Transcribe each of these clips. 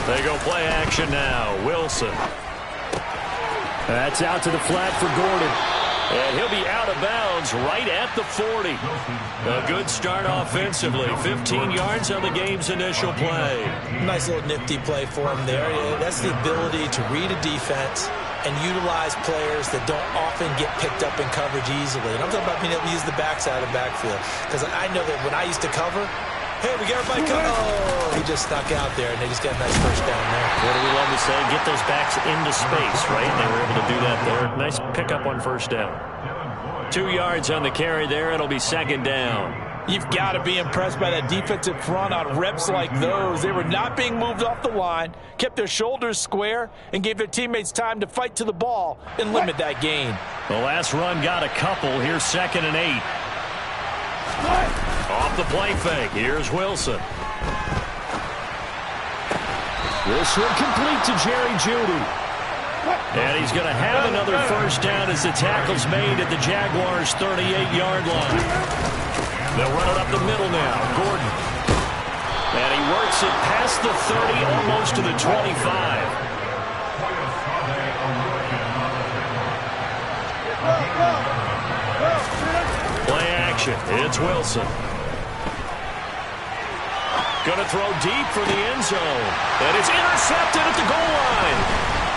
They go play action now. Wilson. That's out to the flat for Gordon. And he'll be out of bounds right at the 40. A good start offensively. 15 yards on the game's initial play. Nice little nifty play for him there. That's the ability to read a defense and utilize players that don't often get picked up in coverage easily. And I'm talking about being able to use the backside of the backfield. Because I know that when I used to cover, hey, we got everybody covered. Oh, he just stuck out there, and they just got a nice first down there. What do we love to say? Get those backs into space, right? And they were able to do that there. Nice pickup on first down. 2 yards on the carry there. It'll be second down. You've got to be impressed by that defensive front on reps like those. They were not being moved off the line, kept their shoulders square, and gave their teammates time to fight to the ball and limit that gain. The last run got a couple. Here's 2nd and 8. Off the play fake. Here's Wilson. This one complete to Jerry Jeudy. And he's going to have another first down as the tackle's made at the Jaguars' 38-yard line. They'll run it up the middle now. Gordon. And he works it past the 30, almost to the 25. Play action. It's Wilson. Going to throw deep for the end zone. And it's intercepted at the goal line.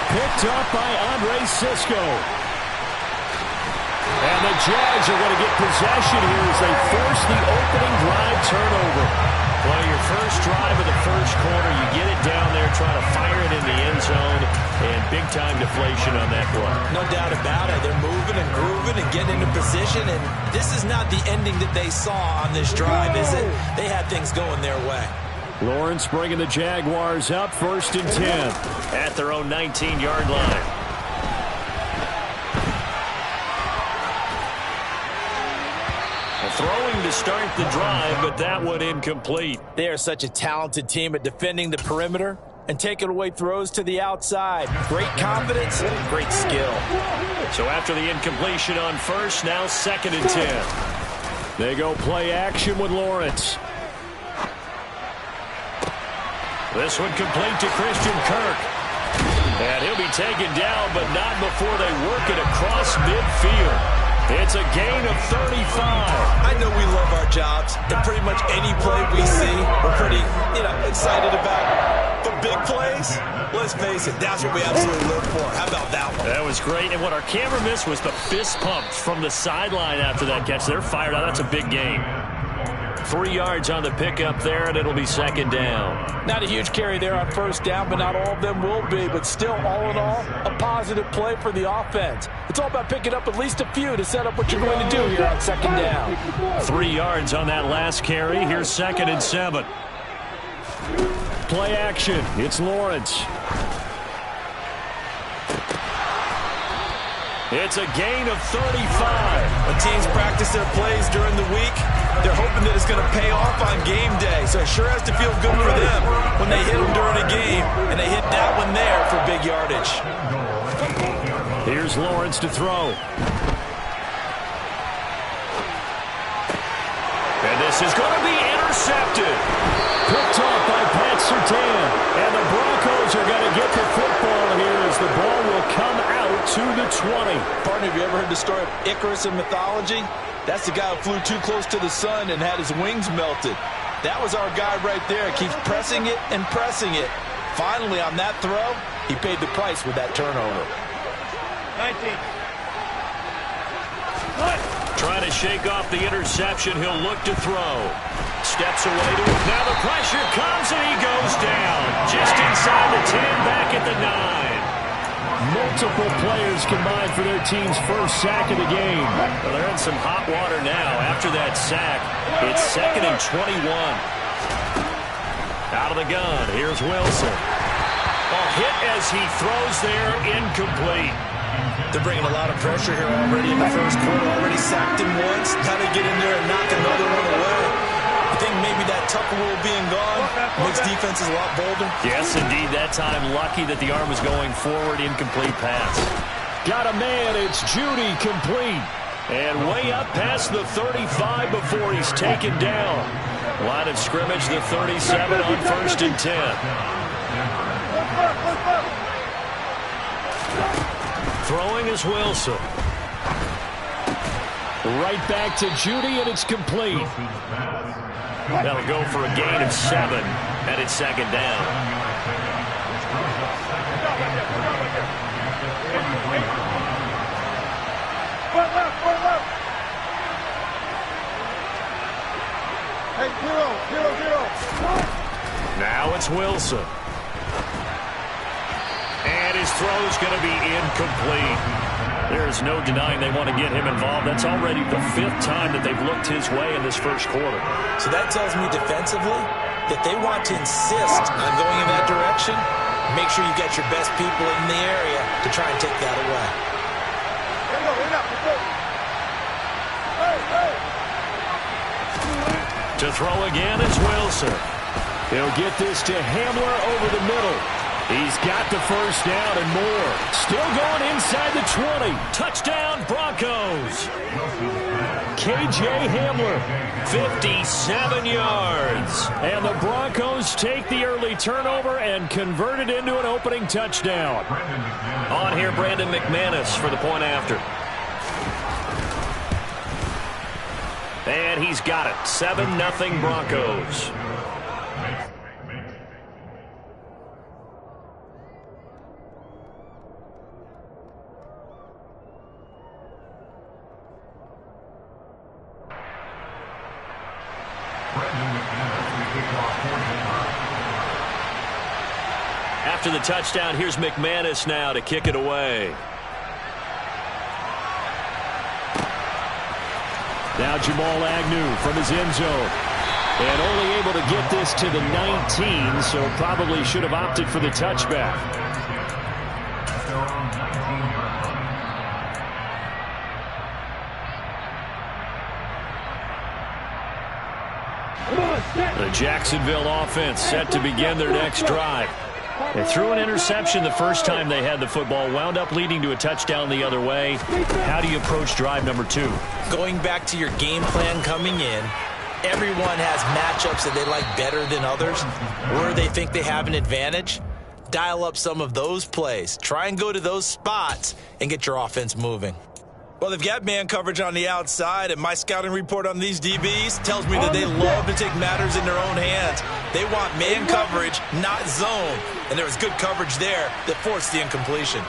Picked up by Andre Sisco. And the Jags are going to get possession here as they force the opening drive turnover. Well, your first drive of the first quarter, you get it down there, try to fire it in the end zone, and big-time deflation on that play. No doubt about it. They're moving and grooving and getting into position, and this is not the ending that they saw on this drive, is it? They had things going their way. Lawrence bringing the Jaguars up, 1st and 10. At their own 19-yard line. Throwing to start the drive, but that one incomplete. They are such a talented team at defending the perimeter and taking away throws to the outside. Great confidence, great skill. So after the incompletion on first, now 2nd and 10. They go play action with Lawrence. This one complete to Christian Kirk. And he'll be taken down, but not before they work it across midfield. It's a gain of 35. I know we love our jobs, and pretty much any play we see, we're pretty, excited about. But big plays, let's face it, that's what we absolutely live for. How about that one? That was great, and what our camera missed was the fist pumps from the sideline after that catch. They're fired out. That's a big game. 3 yards on the pickup there, and it'll be 2nd down. Not a huge carry there on first down, but not all of them will be. But still, all in all, a positive play for the offense. It's all about picking up at least a few to set up what you're going to do here on 2nd down. 3 yards on that last carry. Here's 2nd and 7. Play action. It's Lawrence. It's a gain of 35. When teams practice their plays during the week, they're hoping that it's going to pay off on game day. So it sure has to feel good for them when they hit them during a game, and they hit that one there for big yardage. Here's Lawrence to throw. And this is going to be intercepted. Picked off by Pat Surtain. And the Broncos are going to get the football here as the ball will come out to the 20. Partner, have you ever heard the story of Icarus in mythology? That's the guy who flew too close to the sun and had his wings melted. That was our guy right there. Keeps pressing it and pressing it. Finally, on that throw, he paid the price with that turnover. 19. Trying to shake off the interception. He'll look to throw. Steps away to it. Now the pressure comes and he goes down. Just inside the 10, back at the 9. Multiple players combined for their team's first sack of the game. Well, they're in some hot water now after that sack. It's 2nd and 21. Out of the gun. Here's Wilson. A hit as he throws there, incomplete. They're bringing a lot of pressure here already in the first quarter. Already sacked him once. How to get in there and knock another one away. I think maybe that Tucker rule being gone makes defenses a lot bolder. Yes, indeed. That time, lucky that the arm was going forward. Incomplete pass. Got a man. It's Jeudy, complete. And way up past the 35 before he's taken down. Line of scrimmage, the 37 on 1st and 10. Throwing is Wilson. Right back to Judy, and it's complete. That'll go for a gain of 7, and it's second down. Hey, 0-0-0. Now it's Wilson. And his throw's going to be incomplete. There's no denying they want to get him involved. That's already the 5th time that they've looked his way in this first quarter. So that tells me defensively that they want to insist on going in that direction. Make sure you get your best people in the area to try and take that away. To throw again is Wilson. He'll get this to Hamler over the middle. He's got the first down and more. Still going inside the 20. Touchdown, Broncos. K.J. Hamler. 57 yards. And the Broncos take the early turnover and convert it into an opening touchdown. On here, Brandon McManus for the point after. And he's got it. 7-0 Broncos. After the touchdown, here's McManus now to kick it away. Now Jamal Agnew from his end zone. And only able to get this to the 19, so probably should have opted for the touchback. The Jacksonville offense set to begin their next drive. They threw an interception the first time they had the football, wound up leading to a touchdown the other way. How do you approach drive number 2? Going back to your game plan coming in, everyone has matchups that they like better than others. Where they think they have an advantage, dial up some of those plays. Try and go to those spots and get your offense moving. Well, they've got man coverage on the outside, and my scouting report on these DBs tells me that they love to take matters in their own hands. They want man coverage, not zone. And there was good coverage there that forced the incompletion.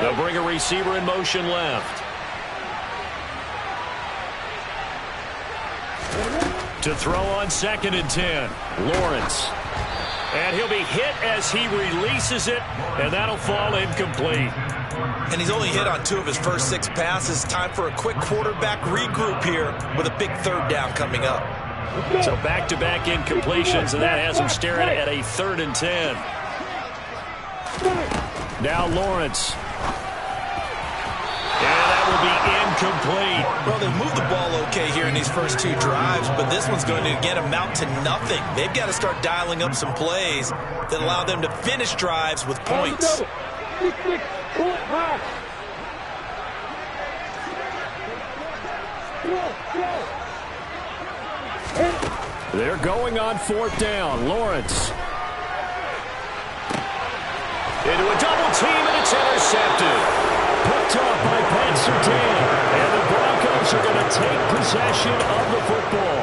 They'll bring a receiver in motion left. To throw on 2nd and 10, Lawrence. And he'll be hit as he releases it, and that'll fall incomplete. And he's only hit on 2 of his first 6 passes. Time for a quick quarterback regroup here with a big 3rd down coming up. So back-to-back incompletions, and that has him staring at a 3rd and 10. Now Lawrence. And that will be incomplete. Well, they've moved the ball okay here in these first 2 drives, but this one's going to, again, amount to nothing. They've got to start dialing up some plays that allow them to finish drives with points. They're going on 4th down. Lawrence. Into a double team, and it's intercepted. Picked off by Pat Surtain. And the Broncos are going to take possession of the football.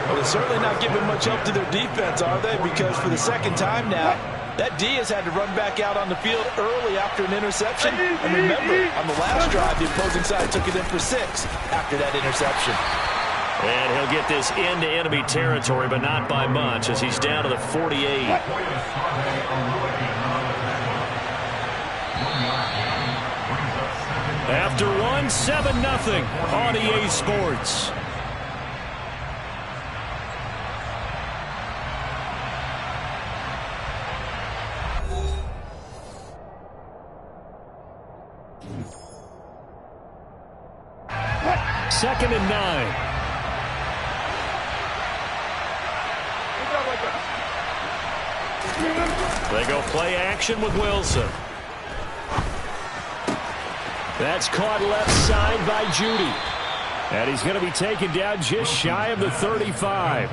Well, they're certainly not giving much help to their defense, are they? Because for the 2nd time now, that D has had to run back out on the field early after an interception. And remember, on the last drive, the opposing side took it in for 6 after that interception. And he'll get this into enemy territory, but not by much, as he's down to the 48. After 1, 7-0 on EA Sports. Second and 9. They go play action with Wilson. That's caught left side by Judy. And he's going to be taken down just shy of the 35.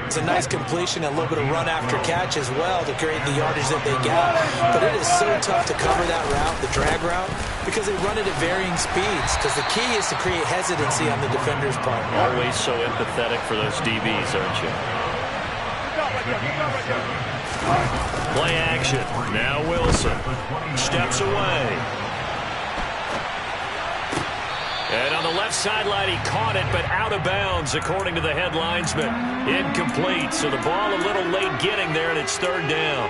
It's a nice completion, a little bit of run after catch as well to create the yardage that they got. But it is so tough to cover that route, the drag route, because they run it at varying speeds. Because the key is to create hesitancy on the defender's part. Always so empathetic for those DBs, aren't you? Play action. Now Wilson steps away. And on the left sideline, he caught it, but out of bounds, according to the head linesman. Incomplete, so the ball a little late getting there, and it's third down.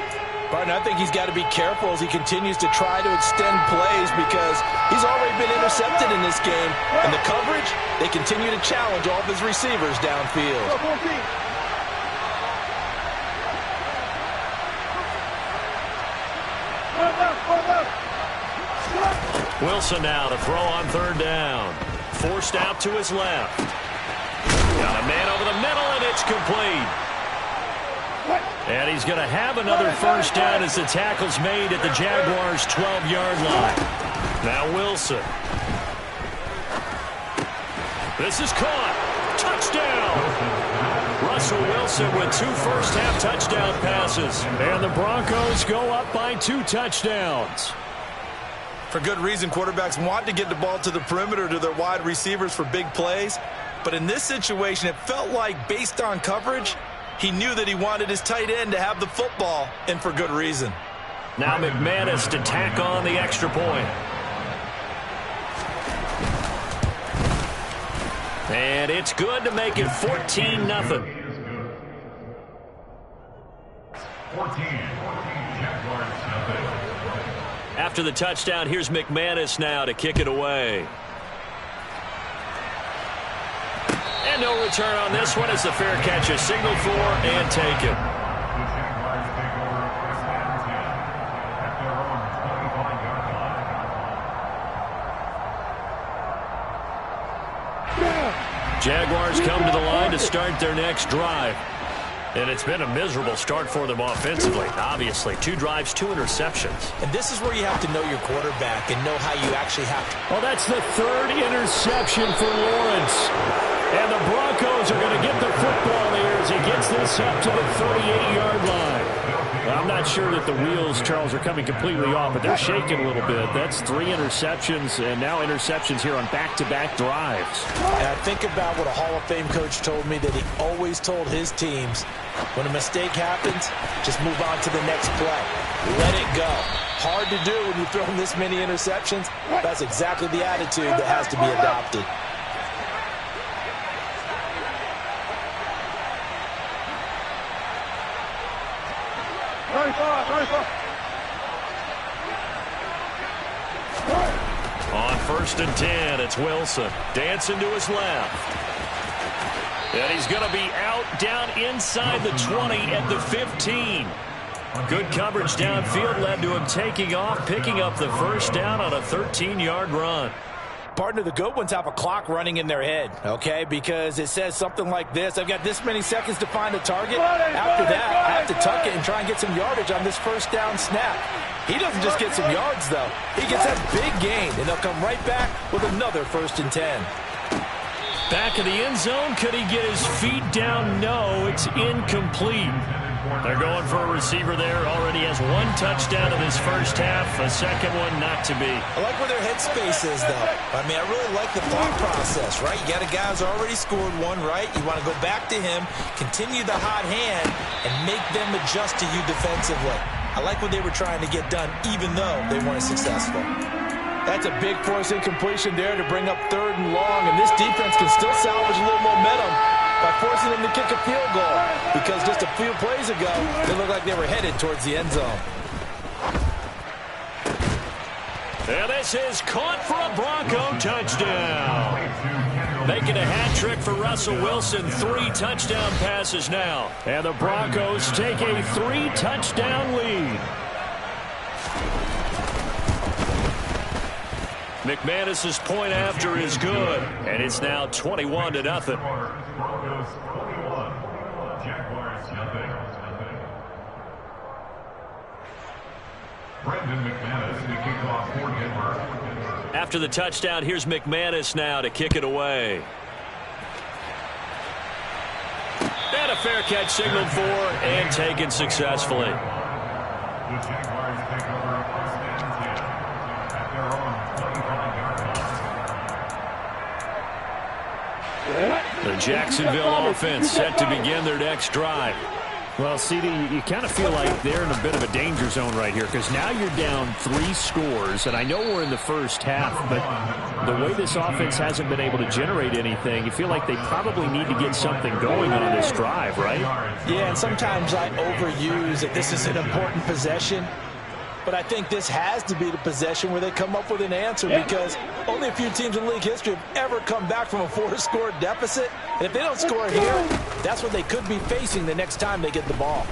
Partner, I think he's got to be careful as he continues to try to extend plays because he's already been intercepted in this game. And the coverage, they continue to challenge all of his receivers downfield. Wilson now to throw on third down. Forced out to his left. Got a man over the middle, and it's complete. And he's going to have another first down as the tackle's made at the Jaguars' 12-yard line. Now Wilson. This is caught. Touchdown. Russell Wilson with 2 first-half touchdown passes. And the Broncos go up by 2 touchdowns. For good reason, quarterbacks want to get the ball to the perimeter to their wide receivers for big plays. But in this situation, it felt like, based on coverage, he knew that he wanted his tight end to have the football, and for good reason. Now McManus to tack on the extra point. And it's good to make it 14-0. 14. After the touchdown, here's McManus now to kick it away. And no return on this one as the fair catch is signaled for and taken. Jaguars come to the line to start their next drive. And it's been a miserable start for them offensively. Obviously, 2 drives, 2 interceptions. And this is where you have to know your quarterback and know how you actually have to. Well, that's the 3rd interception for Lawrence. And the Broncos are going to get the football here as he gets this up to the 38-yard line. I'm not sure that the wheels, Charles, are coming completely off, but they're shaking a little bit. That's 3 interceptions, and now interceptions here on back-to-back drives. And I think about what a Hall of Fame coach told me that he always told his teams, when a mistake happens, just move on to the next play. Let it go. Hard to do when you throw this many interceptions. That's exactly the attitude that has to be adopted. On 1st and 10, it's Wilson. Dancing to his left. And he's going to be out down inside the 20 at the 15. Good coverage downfield led to him taking off, picking up the first down on a 13-yard run. Partner, the good ones have a clock running in their head, okay? Because it says something like this. I've got this many seconds to find a target. After that, I have to tuck it and try and get some yardage on this first down snap. He doesn't just get some yards, though. He gets that big gain, and they'll come right back with another 1st and 10. Back of the end zone. Could he get his feet down? No, it's incomplete. They're going for a receiver there. Already has 1 touchdown in his first half. A second one not to be. I like where their headspace is, though. I mean, I really like the thought process, right? You got a guy who's already scored 1, right? You want to go back to him, continue the hot hand, and make them adjust to you defensively. I like what they were trying to get done, even though they weren't successful. That's a big force incompletion there to bring up 3rd and long, and this defense can still salvage a little momentum by forcing them to kick a field goal, because just a few plays ago, they looked like they were headed towards the end zone. And this is caught for a Bronco touchdown. Making a hat trick for Russell Wilson. 3 touchdown passes now. And the Broncos take a 3-touchdown lead. McManus's point after is good. And it's now 21-0. After the touchdown, here's McManus now to kick it away. And a fair catch signaled for and taken successfully. The Jacksonville offense set to begin their next drive. Well, CD, you kind of feel like they're in a bit of a danger zone right here because now you're down 3 scores, and I know we're in the first half, but the way this offense hasn't been able to generate anything, you feel like they probably need to get something going on this drive, right? Yeah, and sometimes I overuse that this is an important possession, but I think this has to be the possession where they come up with an answer because only a few teams in league history have ever come back from a 4-score deficit. And if they don't score here, that's what they could be facing the next time they get the ball.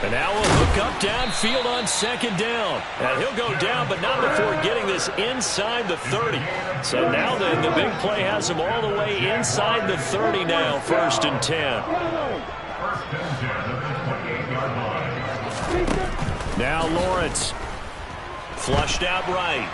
And now a hook up downfield on second down. And he'll go down, but not before getting this inside the 30. So now then, the big play has him all the way inside the 30 now, 1st and 10. Now Lawrence. Flushed out right.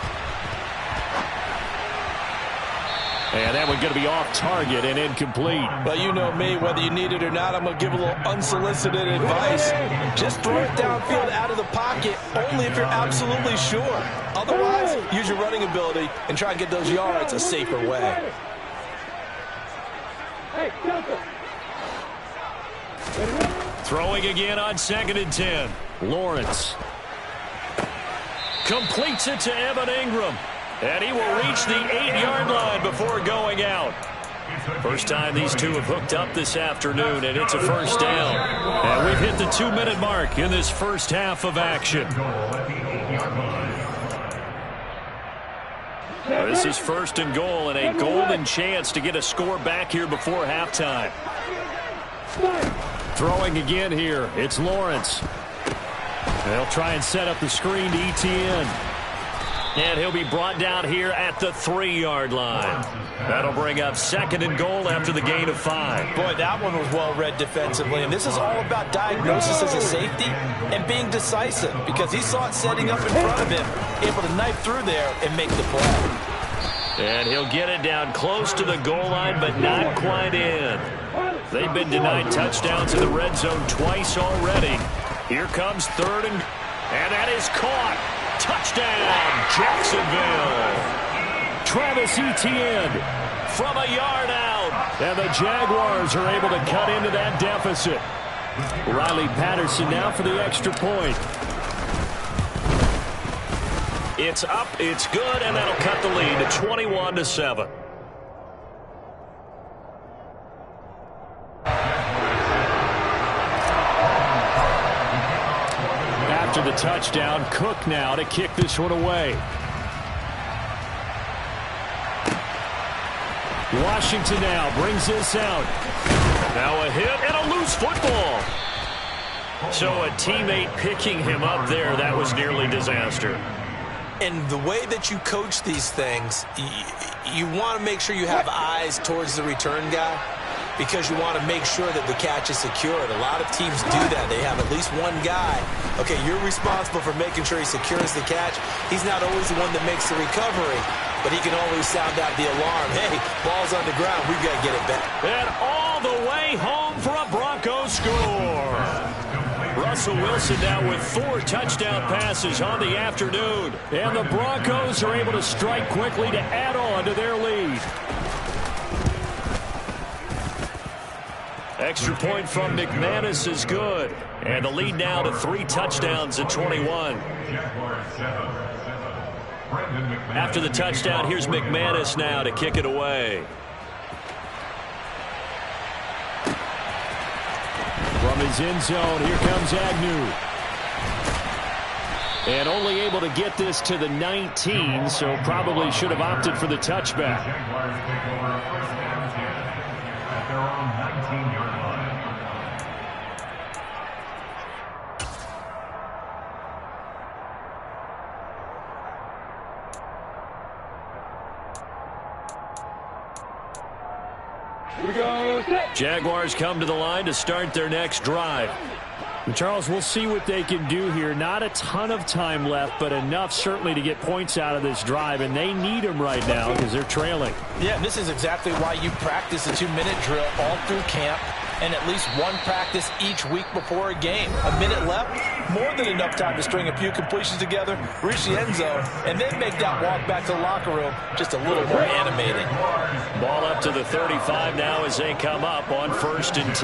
And that one's going to be off target and incomplete. But you know me, whether you need it or not, I'm going to give a little unsolicited advice. Just throw it downfield out of the pocket, only if you're absolutely sure. Otherwise, use your running ability and try and get those yards a safer way. Throwing again on 2nd and 10. Lawrence. Completes it to Evan Ingram. And he will reach the 8-yard line before going out. First time these two have hooked up this afternoon, and it's a first down. And we've hit the 2-minute mark in this first half of action. This is 1st and goal, and a golden chance to get a score back here before halftime. Throwing again here, it's Lawrence. They'll try and set up the screen to Etienne. And he'll be brought down here at the 3-yard line. That'll bring up 2nd and goal after the gain of 5. Boy, that one was well read defensively. And this is all about diagnosis as a safety and being decisive because he saw it setting up in front of him, able to knife through there and make the play. And he'll get it down close to the goal line, but not quite in. They've been denied touchdowns in the red zone twice already. Here comes 3rd and that is caught. Touchdown, Jacksonville. Travis Etienne from a yard out. And the Jaguars are able to cut into that deficit. Riley Patterson now for the extra point. It's up, it's good, and that'll cut the lead to 21-7. After the touchdown, Cook now to kick this one away. Washington now brings this out. Now a hit and a loose football. So a teammate picking him up there, that was nearly disaster. And the way that you coach these things, you want to make sure you have eyes towards the return guy because you want to make sure that the catch is secured. A lot of teams do that. They have at least one guy. Okay, you're responsible for making sure he secures the catch. He's not always the one that makes the recovery, but he can always sound out the alarm. Hey, ball's on the ground. We've got to get it back. And all the way home for a Broncos score. Russell Wilson now with 4 touchdown passes on the afternoon. And the Broncos are able to strike quickly to add on to their lead. Extra point from McManus is good. And the lead now to 3 touchdowns at 21. After the touchdown, here's McManus now to kick it away. From his end zone, here comes Agnew. And only able to get this to the 19, so probably should have opted for the touchback. Jaguars come to the line to start their next drive. Charles, we'll see what they can do here. Not a ton of time left, but enough certainly to get points out of this drive, and they need them right now because they're trailing. Yeah, and this is exactly why you practice a 2-minute drill all through camp and at least one practice each week before a game. A minute left, more than enough time to string a few completions together, reach the end zone, and then make that walk back to the locker room just a little more animating. Ball up to the 35 now as they come up on 1st and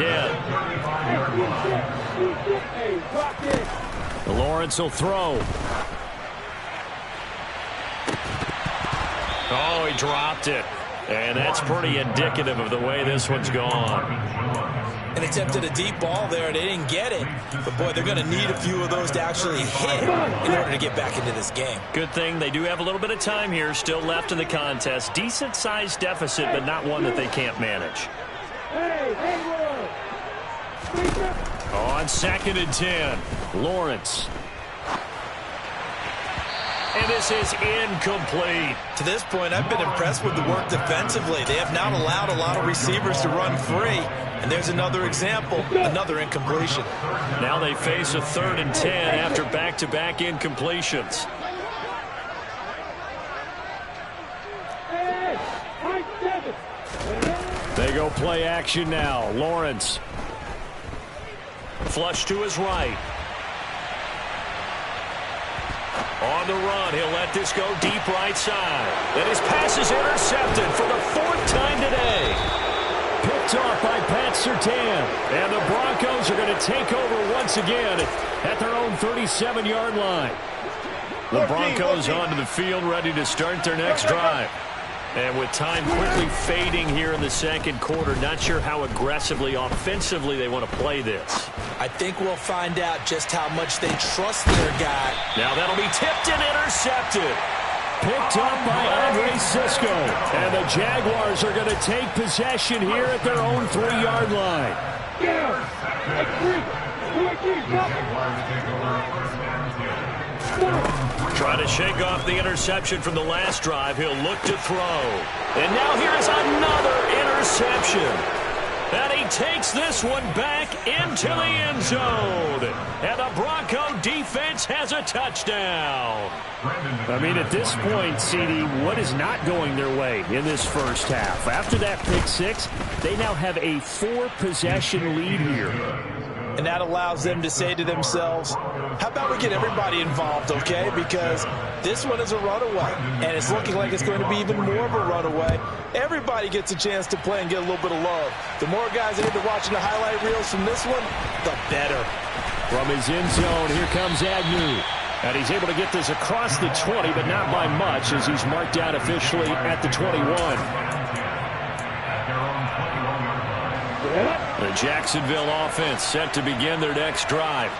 10. Lawrence will throw. Oh, he dropped it. And that's pretty indicative of the way this one's gone. And attempted a deep ball there. They didn't get it. But, boy, they're going to need a few of those to actually hit in order to get back into this game. Good thing they do have a little bit of time here still left in the contest. Decent-sized deficit, but not one that they can't manage. On 2nd and 10, Lawrence. And this is incomplete. To this point, I've been impressed with the work defensively. They have not allowed a lot of receivers to run free. And there's another example, another incompletion. Now they face a 3rd and 10 after back-to-back incompletions. They go play action now. Lawrence. Flush to his right. On the run, he'll let this go deep right side. And his pass is intercepted for the 4th time today. Picked off by Pat Surtain. And the Broncos are going to take over once again at their own 37-yard line. The Broncos onto the field ready to start their next drive. And with time quickly fading here in the 2nd quarter, not sure how aggressively, offensively they want to play this. I think we'll find out just how much they trust their guy. Now that'll be tipped and intercepted. Picked up by Andre Cisco. And the Jaguars are going to take possession here at their own 3-yard line. Trying to shake off the interception from the last drive. He'll look to throw. And now here's another interception. And he takes this one back into the end zone. And the Bronco defense has a touchdown. I mean, at this point, CD, what is not going their way in this first half? After that pick 6, they now have a 4-possession lead here. And that allows them to say to themselves, how about we get everybody involved, okay? Because this one is a runaway, and it's looking like it's going to be even more of a runaway. Everybody gets a chance to play and get a little bit of love. The more guys that end up watching the highlight reels from this one, the better. From his end zone, here comes Agnew. And he's able to get this across the 20, but not by much, as he's marked down officially at the 21. The Jacksonville offense set to begin their next drive.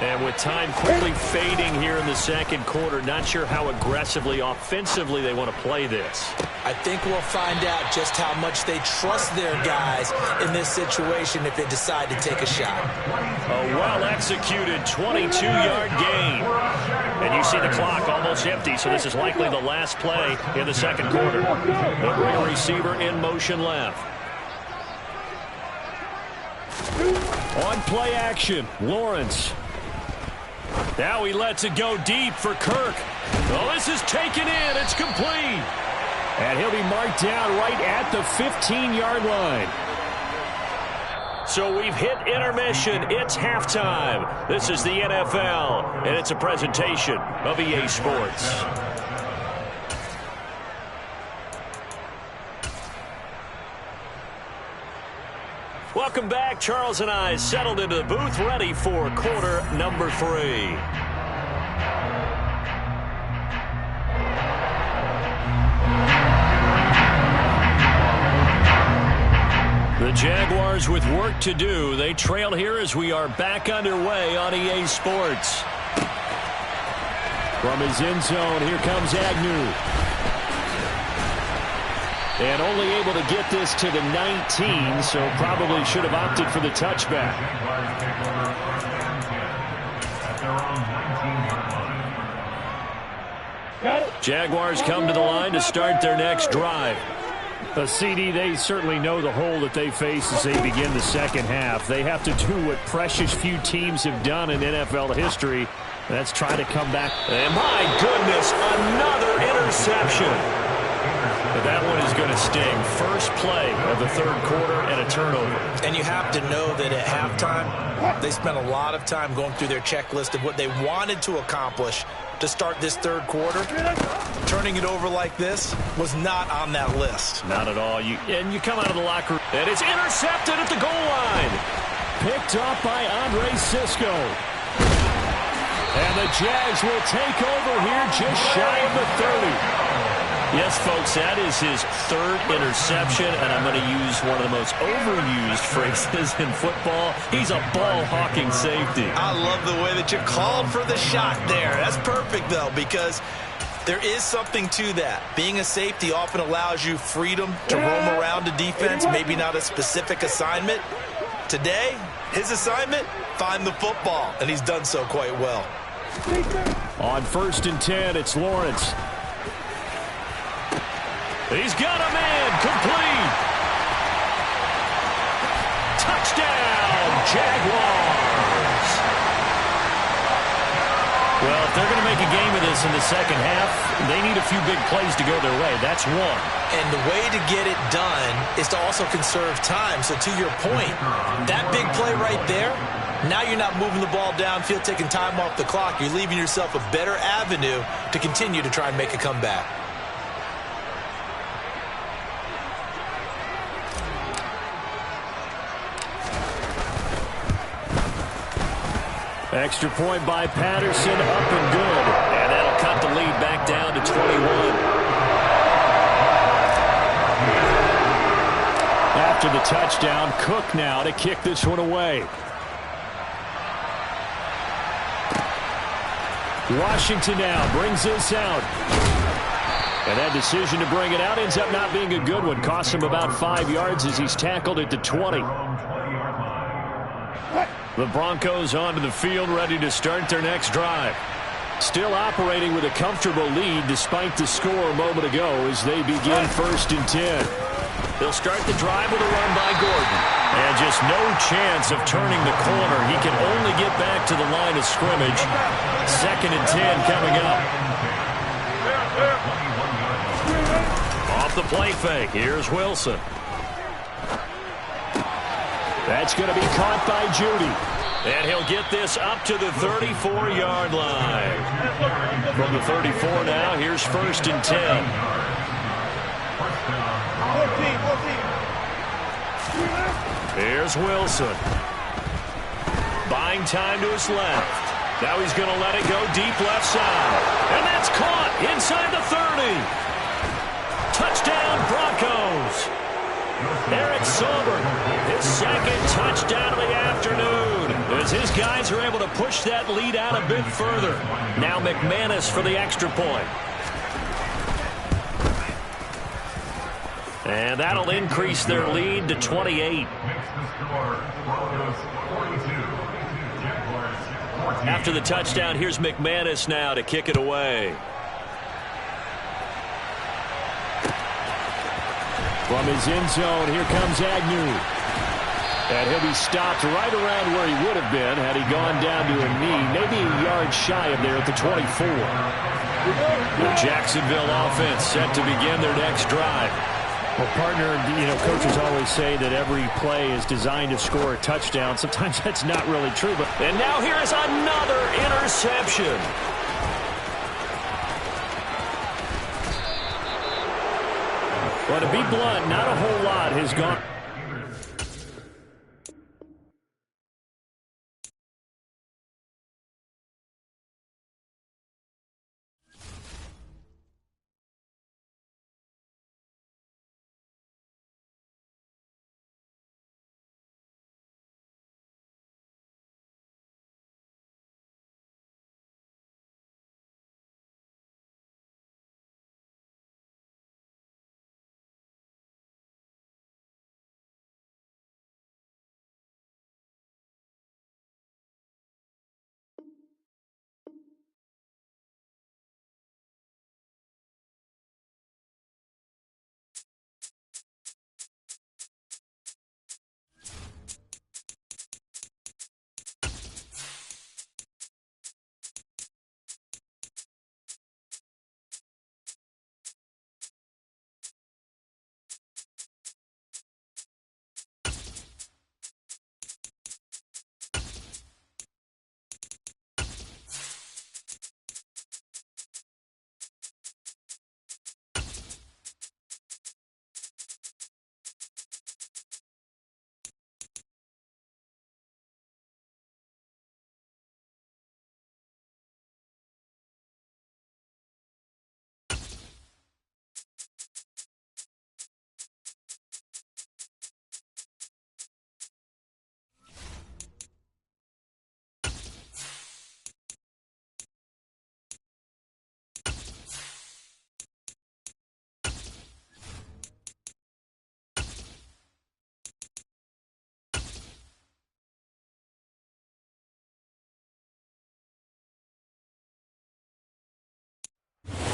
And with time quickly fading here in the 2nd quarter, not sure how aggressively, offensively they want to play this. I think we'll find out just how much they trust their guys in this situation if they decide to take a shot. A well-executed 22-yard gain. And you see the clock almost empty, so this is likely the last play in the 2nd quarter. They'll bring a receiver in motion left. On play action, Lawrence. Now he lets it go deep for Kirk. Oh, this is taken in. It's complete. And he'll be marked down right at the 15-yard line. So we've hit intermission. It's halftime. This is the NFL, and it's a presentation of EA Sports. Welcome back. Charles and I settled into the booth, ready for quarter number 3. The Jaguars with work to do. They trail here as we are back underway on EA Sports. From his end zone, here comes Agnew. And only able to get this to the 19, so probably should have opted for the touchback. Jaguars come to the line to start their next drive. A CD, they certainly know the hole that they face as they begin the second half. They have to do what precious few teams have done in NFL history. That's try to come back. And my goodness, another interception. But that one is going to sting. First play of the third quarter and a turnover. And you have to know that at halftime, they spent a lot of time going through their checklist of what they wanted to accomplish to start this third quarter. Turning it over like this was not on that list. Not at all. And you come out of the locker room, and it's intercepted at the goal line. Picked off by Andre Sisco. And the Jags will take over here just shy of the 30. Yes, folks, that is his third interception, and I'm going to use one of the most overused phrases in football. He's a ball-hawking safety. I love the way that you called for the shot there. That's perfect, though, because there is something to that. Being a safety often allows you freedom to roam around a defense, maybe not a specific assignment. Today, his assignment, find the football, and he's done so quite well. On 1st and 10, it's Lawrence. He's got a man, complete. Touchdown, Jaguars. Well, if they're going to make a game of this in the second half, they need a few big plays to go their way. That's one. And the way to get it done is to also conserve time. So to your point, that big play right there, now you're not moving the ball downfield, taking time off the clock. You're leaving yourself a better avenue to continue to try and make a comeback. Extra point by Patterson, up and good. And that'll cut the lead back down to 21. After the touchdown, Cook now to kick this one away. Washington now brings this out. And that decision to bring it out ends up not being a good one. Costs him about 5 yards as he's tackled at the 20. The Broncos onto the field, ready to start their next drive. Still operating with a comfortable lead despite the score a moment ago as they begin 1st and 10. They'll start the drive with a run by Gordon. And just no chance of turning the corner. He can only get back to the line of scrimmage. 2nd and 10 coming up. Off the play fake. Here's Wilson. That's going to be caught by Judy. And he'll get this up to the 34-yard line. From the 34 now, here's 1st and 10. Here's Wilson. Buying time to his left. Now he's going to let it go deep left side. And that's caught inside the 30. Touchdown, Broncos. Eric Silver, his 2nd touchdown of the afternoon, as his guys are able to push that lead out a bit further. Now McManus for the extra point. And that'll increase their lead to 28. After the touchdown, here's McManus now to kick it away. From his end zone, here comes Agnew. And he'll be stopped right around where he would have been had he gone down to a knee, maybe a yard shy of there at the 24. The Jacksonville offense set to begin their next drive. Well, partner, coaches always say that every play is designed to score a touchdown. Sometimes that's not really true. And now here is another interception. Well, to be blunt, not a whole lot has gone.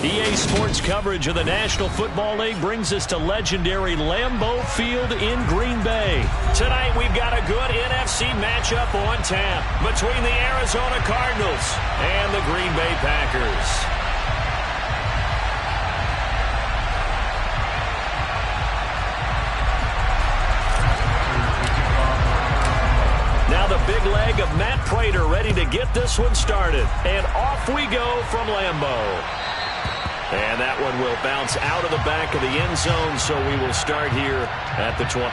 EA Sports coverage of the National Football League brings us to legendary Lambeau Field in Green Bay. Tonight we've got a good NFC matchup on tap between the Arizona Cardinals and the Green Bay Packers. Now the big leg of Matt Prater ready to get this one started. And off we go from Lambeau. And that one will bounce out of the back of the end zone, so we will start here at the 20.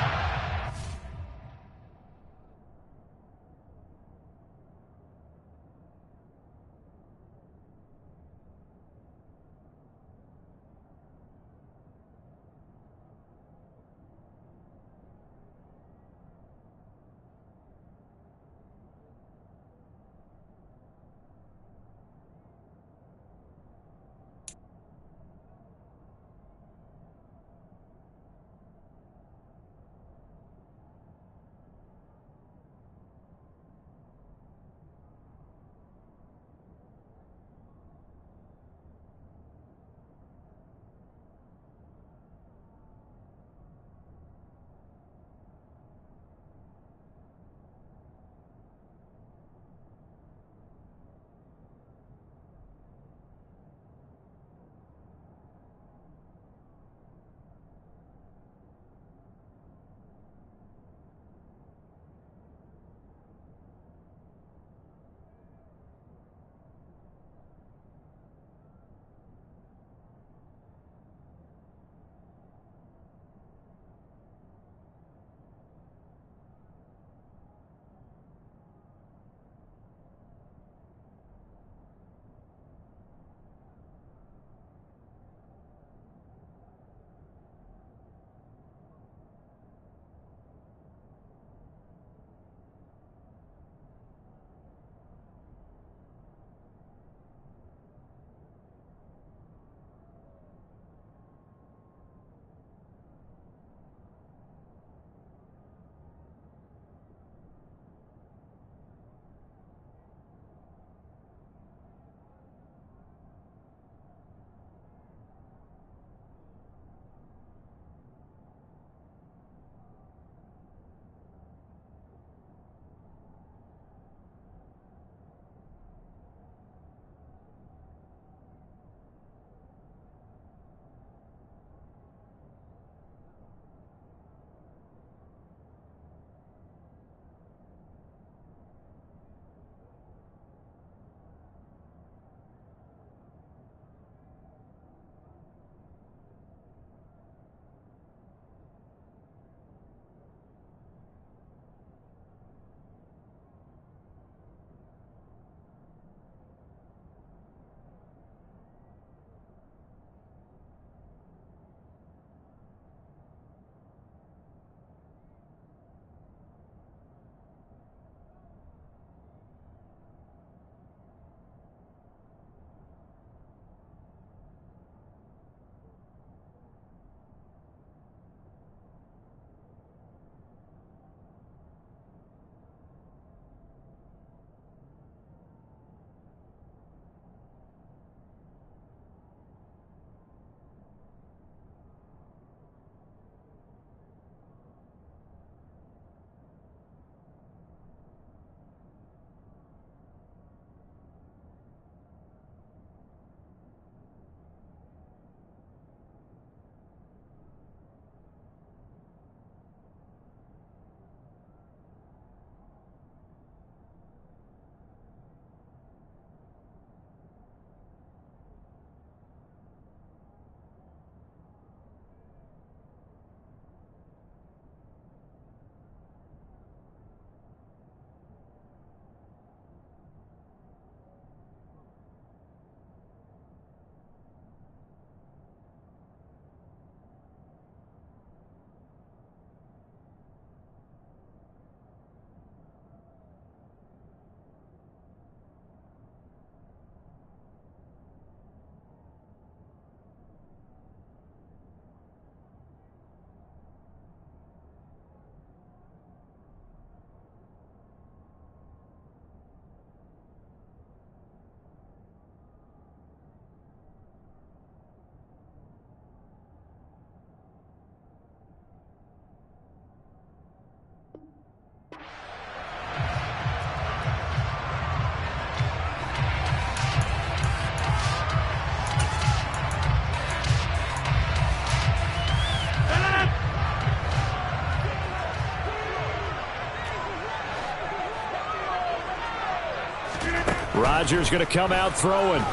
Rodgers going to come out throwing.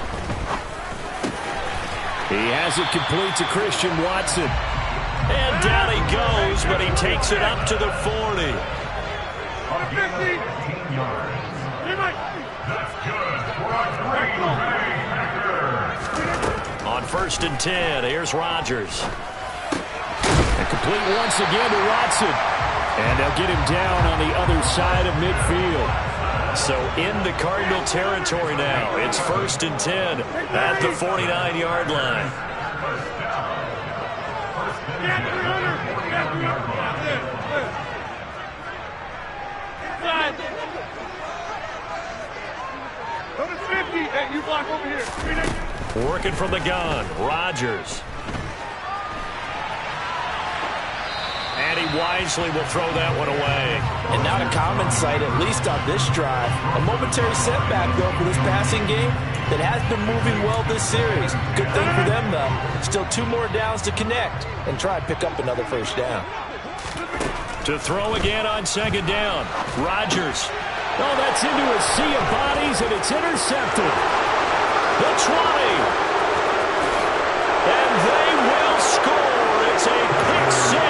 He has it complete to Christian Watson. And down he goes, but he takes it up to the 40. On 1st and 10, here's Rodgers. And complete once again to Watson. And they'll get him down on the other side of midfield. So into Cardinal territory now. It's 1st and 10 at the 49-yard line. Go to 50. Hey, you block over here. Working from the gun, Rodgers. And he wisely will throw that one away. And not a common sight, at least on this drive. A momentary setback, though, for this passing game that has been moving well this series. Good thing for them, though. Still 2 more downs to connect and try and pick up another 1st down. To throw again on 2nd down, Rodgers. Oh, that's into a sea of bodies, and it's intercepted. The 20. And they will score. It's a pick 6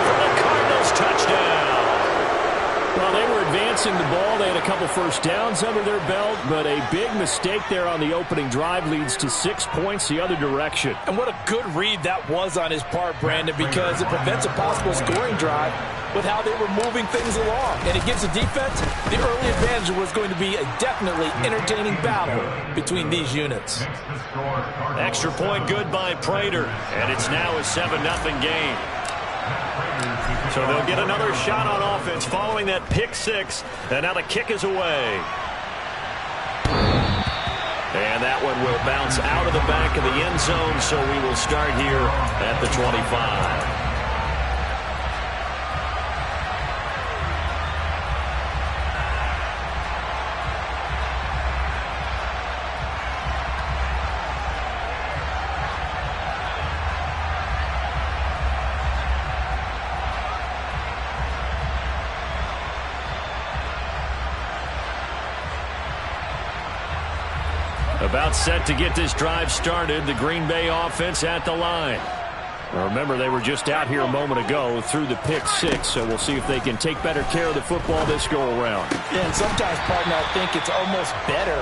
for the Cardinals touchdown. Well, they were advancing the ball. They had a couple 1st downs under their belt, but a big mistake there on the opening drive leads to 6 points the other direction. And what a good read that was on his part, Brandon, because it prevents a possible scoring drive with how they were moving things along. And it gives the defense the early advantage. Was going to be a definitely entertaining battle between these units. Extra point good by Prater, and it's now a 7-0 game. So they'll get another shot on offense following that pick 6, and now the kick is away. And that one will bounce out of the back of the end zone, so we will start here at the 25. About set to get this drive started. The Green Bay offense at the line. Well, remember, they were just out here a moment ago through the pick 6, so we'll see if they can take better care of the football this go-around. Yeah, and sometimes, partner, I think it's almost better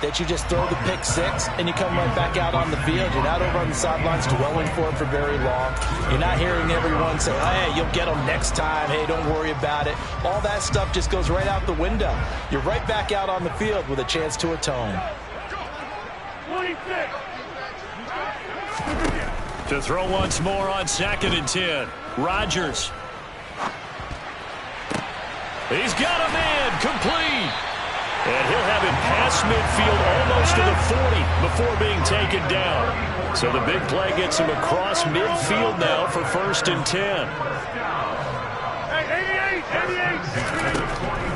that you just throw the pick 6 and you come right back out on the field. You're not over on the sidelines dwelling for it for very long. You're not hearing everyone say, hey, you'll get them next time. Hey, don't worry about it. All that stuff just goes right out the window. You're right back out on the field with a chance to atone. To throw once more on 2nd and 10. Rodgers. He's got a man complete. And he'll have it past midfield almost to the 40 before being taken down. So the big play gets him across midfield now for 1st and 10.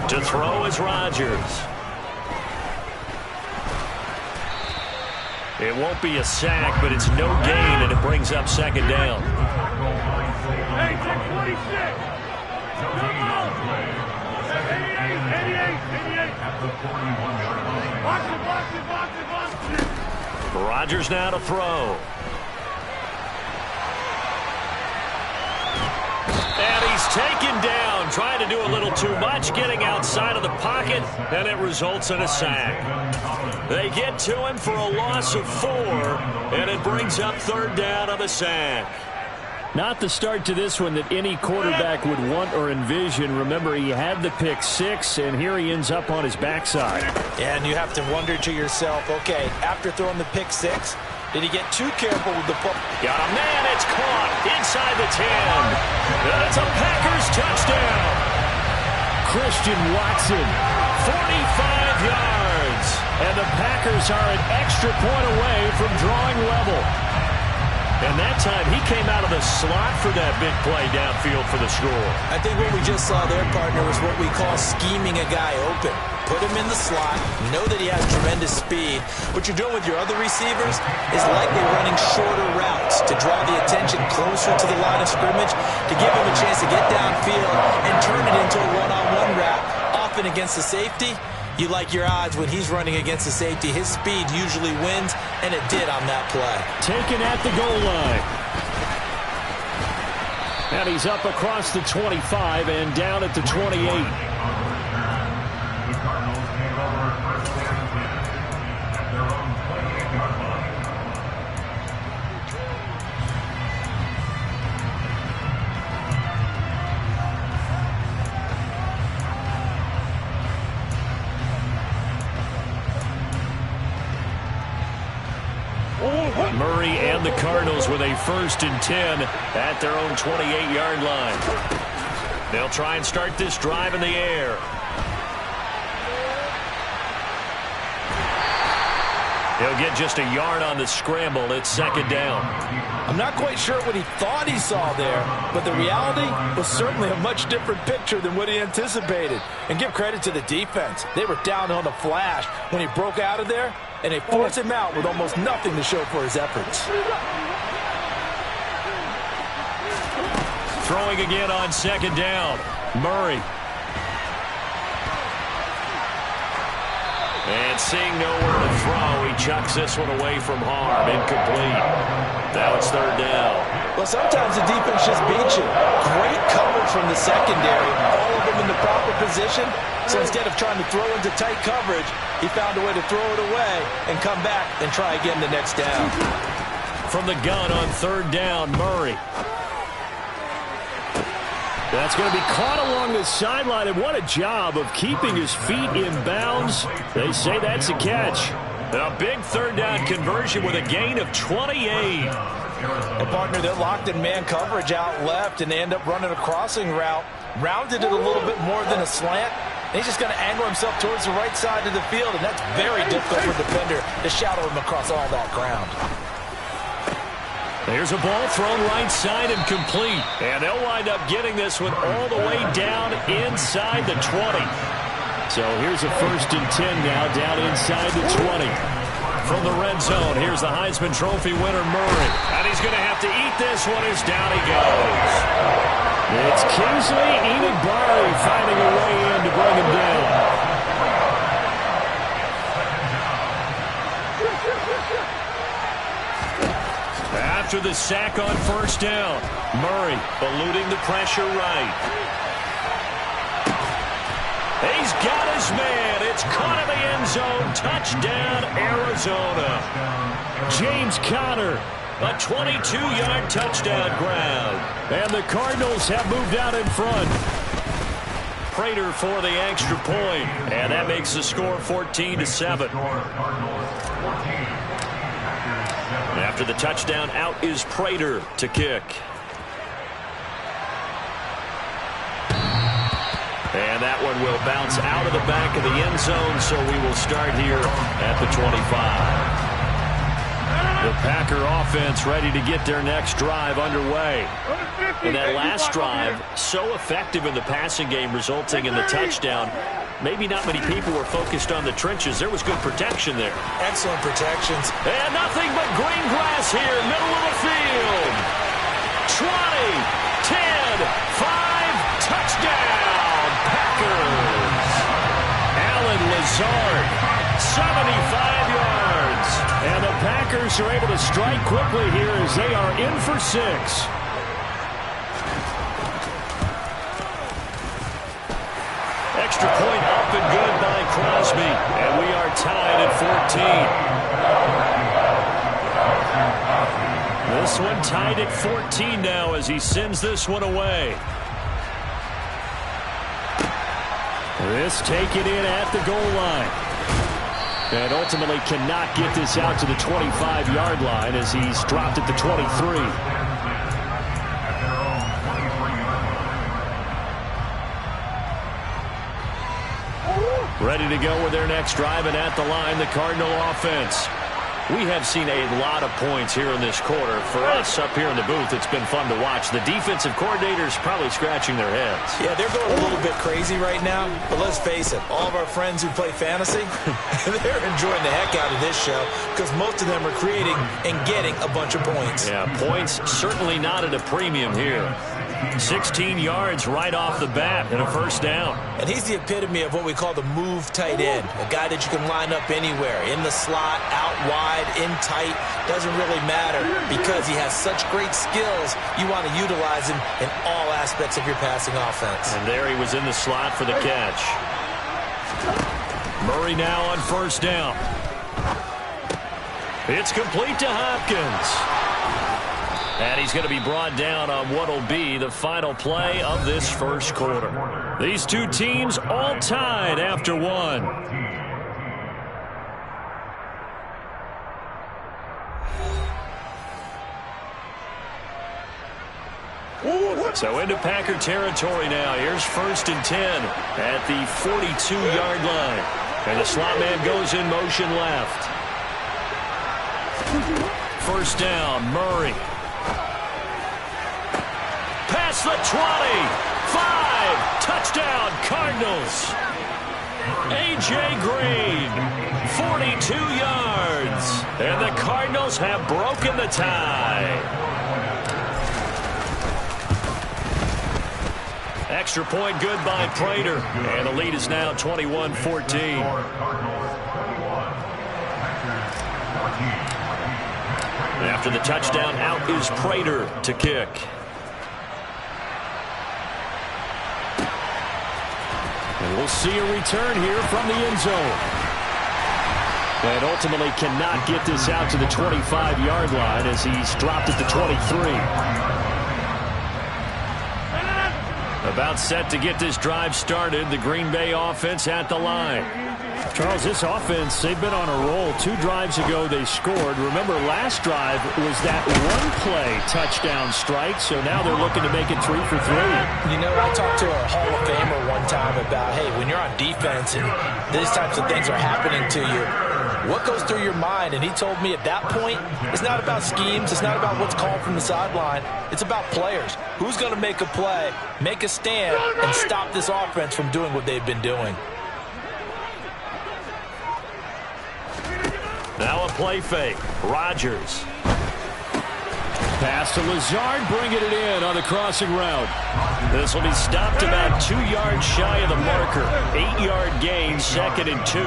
To throw is Rodgers. It won't be a sack, but it's no gain, and it brings up 2nd down. Hey, 26. Rodgers now to throw. And he's taken down, trying to do a little too much, getting outside of the pocket, and it results in a sack. They get to him for a loss of 4, and it brings up 3rd down on the sack. Not the start to this one that any quarterback would want or envision. Remember, he had the pick 6, and here he ends up on his backside. Yeah, and you have to wonder to yourself, okay, after throwing the pick 6, did he get too careful with the ball? Got a man, it's caught inside the 10. That's a Packers touchdown. Christian Watson, 45 yards. And the Packers are an extra point away from drawing level. And that time, he came out of the slot for that big play downfield for the score. I think what we just saw there, partner, was what we call scheming a guy open. Put him in the slot, know that he has tremendous speed. What you're doing with your other receivers is likely running shorter routes to draw the attention closer to the line of scrimmage, to give him a chance to get downfield and turn it into a one-on-one route, often against the safety. You like your odds when he's running against the safety. His speed usually wins, and it did on that play. Taken at the goal line. And he's up across the 25 and down at the 28. Murray and the Cardinals with a 1st and 10 at their own 28-yard line. They'll try and start this drive in the air. He'll get just a yard on the scramble. It's 2nd down. I'm not quite sure what he thought he saw there, but the reality was certainly a much different picture than what he anticipated. And give credit to the defense. They were down on the flash when he broke out of there, and they forced him out with almost nothing to show for his efforts. Throwing again on 2nd down. Murray. And seeing nowhere to throw, he chucks this one away from harm. Incomplete. Now it's 3rd down. Well, sometimes the defense just beats you. Great coverage from the secondary. All of them in the proper position. So instead of trying to throw into tight coverage, he found a way to throw it away and come back and try again the next down. From the gun on 3rd down, Murray. That's going to be caught along the sideline, and what a job of keeping his feet in bounds. They say that's a catch. A big 3rd down conversion with a gain of 28. A partner that locked in man coverage out left and they end up running a crossing route. Rounded it a little bit more than a slant. And he's just going to angle himself towards the right side of the field, and that's very difficult for a defender to shadow him across all that ground. There's a ball thrown right side and complete. And they'll wind up getting this one all the way down inside the 20. So here's a 1st and 10 now down inside the 20. From the red zone, here's the Heisman Trophy winner, Murray. And he's going to have to eat this one as down he goes. It's Kingsley Enagbare finding a way in to bring him down. After the sack on 1st down, Murray eluding the pressure right. He's got his man. It's caught in the end zone. Touchdown, Arizona. James Conner, a 22-yard touchdown grab. And the Cardinals have moved out in front. Prater for the extra point. And that makes the score 14-7. After the touchdown, out is Prater to kick. And that one will bounce out of the back of the end zone, so we will start here at the 25. The Packer offense ready to get their next drive underway. And that last drive, so effective in the passing game, resulting in the touchdown. Maybe not many people were focused on the trenches. There was good protection there. Excellent protections. And nothing but green grass here, middle of the field. 20, 10, 5, touchdown, Packers. Alan Lazard, 75 yards. And the Packers are able to strike quickly here as they are in for 6. Extra point up and good by Crosby. And we are tied at 14. This one tied at 14 now as he sends this one away. This taken in at the goal line. And ultimately cannot get this out to the 25-yard line as he's dropped at the 23. Ready to go with their next drive, and at the line, the Cardinal offense. We have seen a lot of points here in this quarter. For us up here in the booth, it's been fun to watch. The defensive coordinators probably scratching their heads. Yeah, they're going a little bit crazy right now. But let's face it, all of our friends who play fantasy, they're enjoying the heck out of this show because most of them are creating and getting a bunch of points. Yeah, points certainly not at a premium here. 16 yards right off the bat and a first down. And he's the epitome of what we call the move tight end, a guy that you can line up anywhere, in the slot, out wide, in tight, doesn't really matter because he has such great skills. You want to utilize him in all aspects of your passing offense. And there he was in the slot for the catch. Murray now on first down. It's complete to Hopkins. And he's going to be brought down on what will be the final play of this first quarter. These two teams all tied after one. So into Packer territory now. Here's 1st and 10 at the 42-yard line. And the slot man goes in motion left. First down, Murray. Past the 20. 5. Touchdown, Cardinals. A.J. Green, 42 yards. And the Cardinals have broken the tie. Extra point good by Prater. And the lead is now 21-14. After the touchdown, out is Prater to kick. And we'll see a return here from the end zone. And ultimately cannot get this out to the 25-yard line as he's dropped at the 23. About set to get this drive started. The Green Bay offense at the line. Charles, this offense, they've been on a roll. 2 drives ago they scored. Remember, last drive was that one-play touchdown strike, so now they're looking to make it 3 for 3. You know, I talked to a Hall of Famer one time about, hey, when you're on defense and these types of things are happening to you, what goes through your mind? And he told me at that point, it's not about schemes. It's not about what's called from the sideline. It's about players. Who's going to make a play, make a stand, and stop this offense from doing what they've been doing? Now a play fake. Rodgers. Pass to Lazard, bringing it in on the crossing route. This will be stopped about 2 yards shy of the marker. 8-yard gain, 2nd and 2.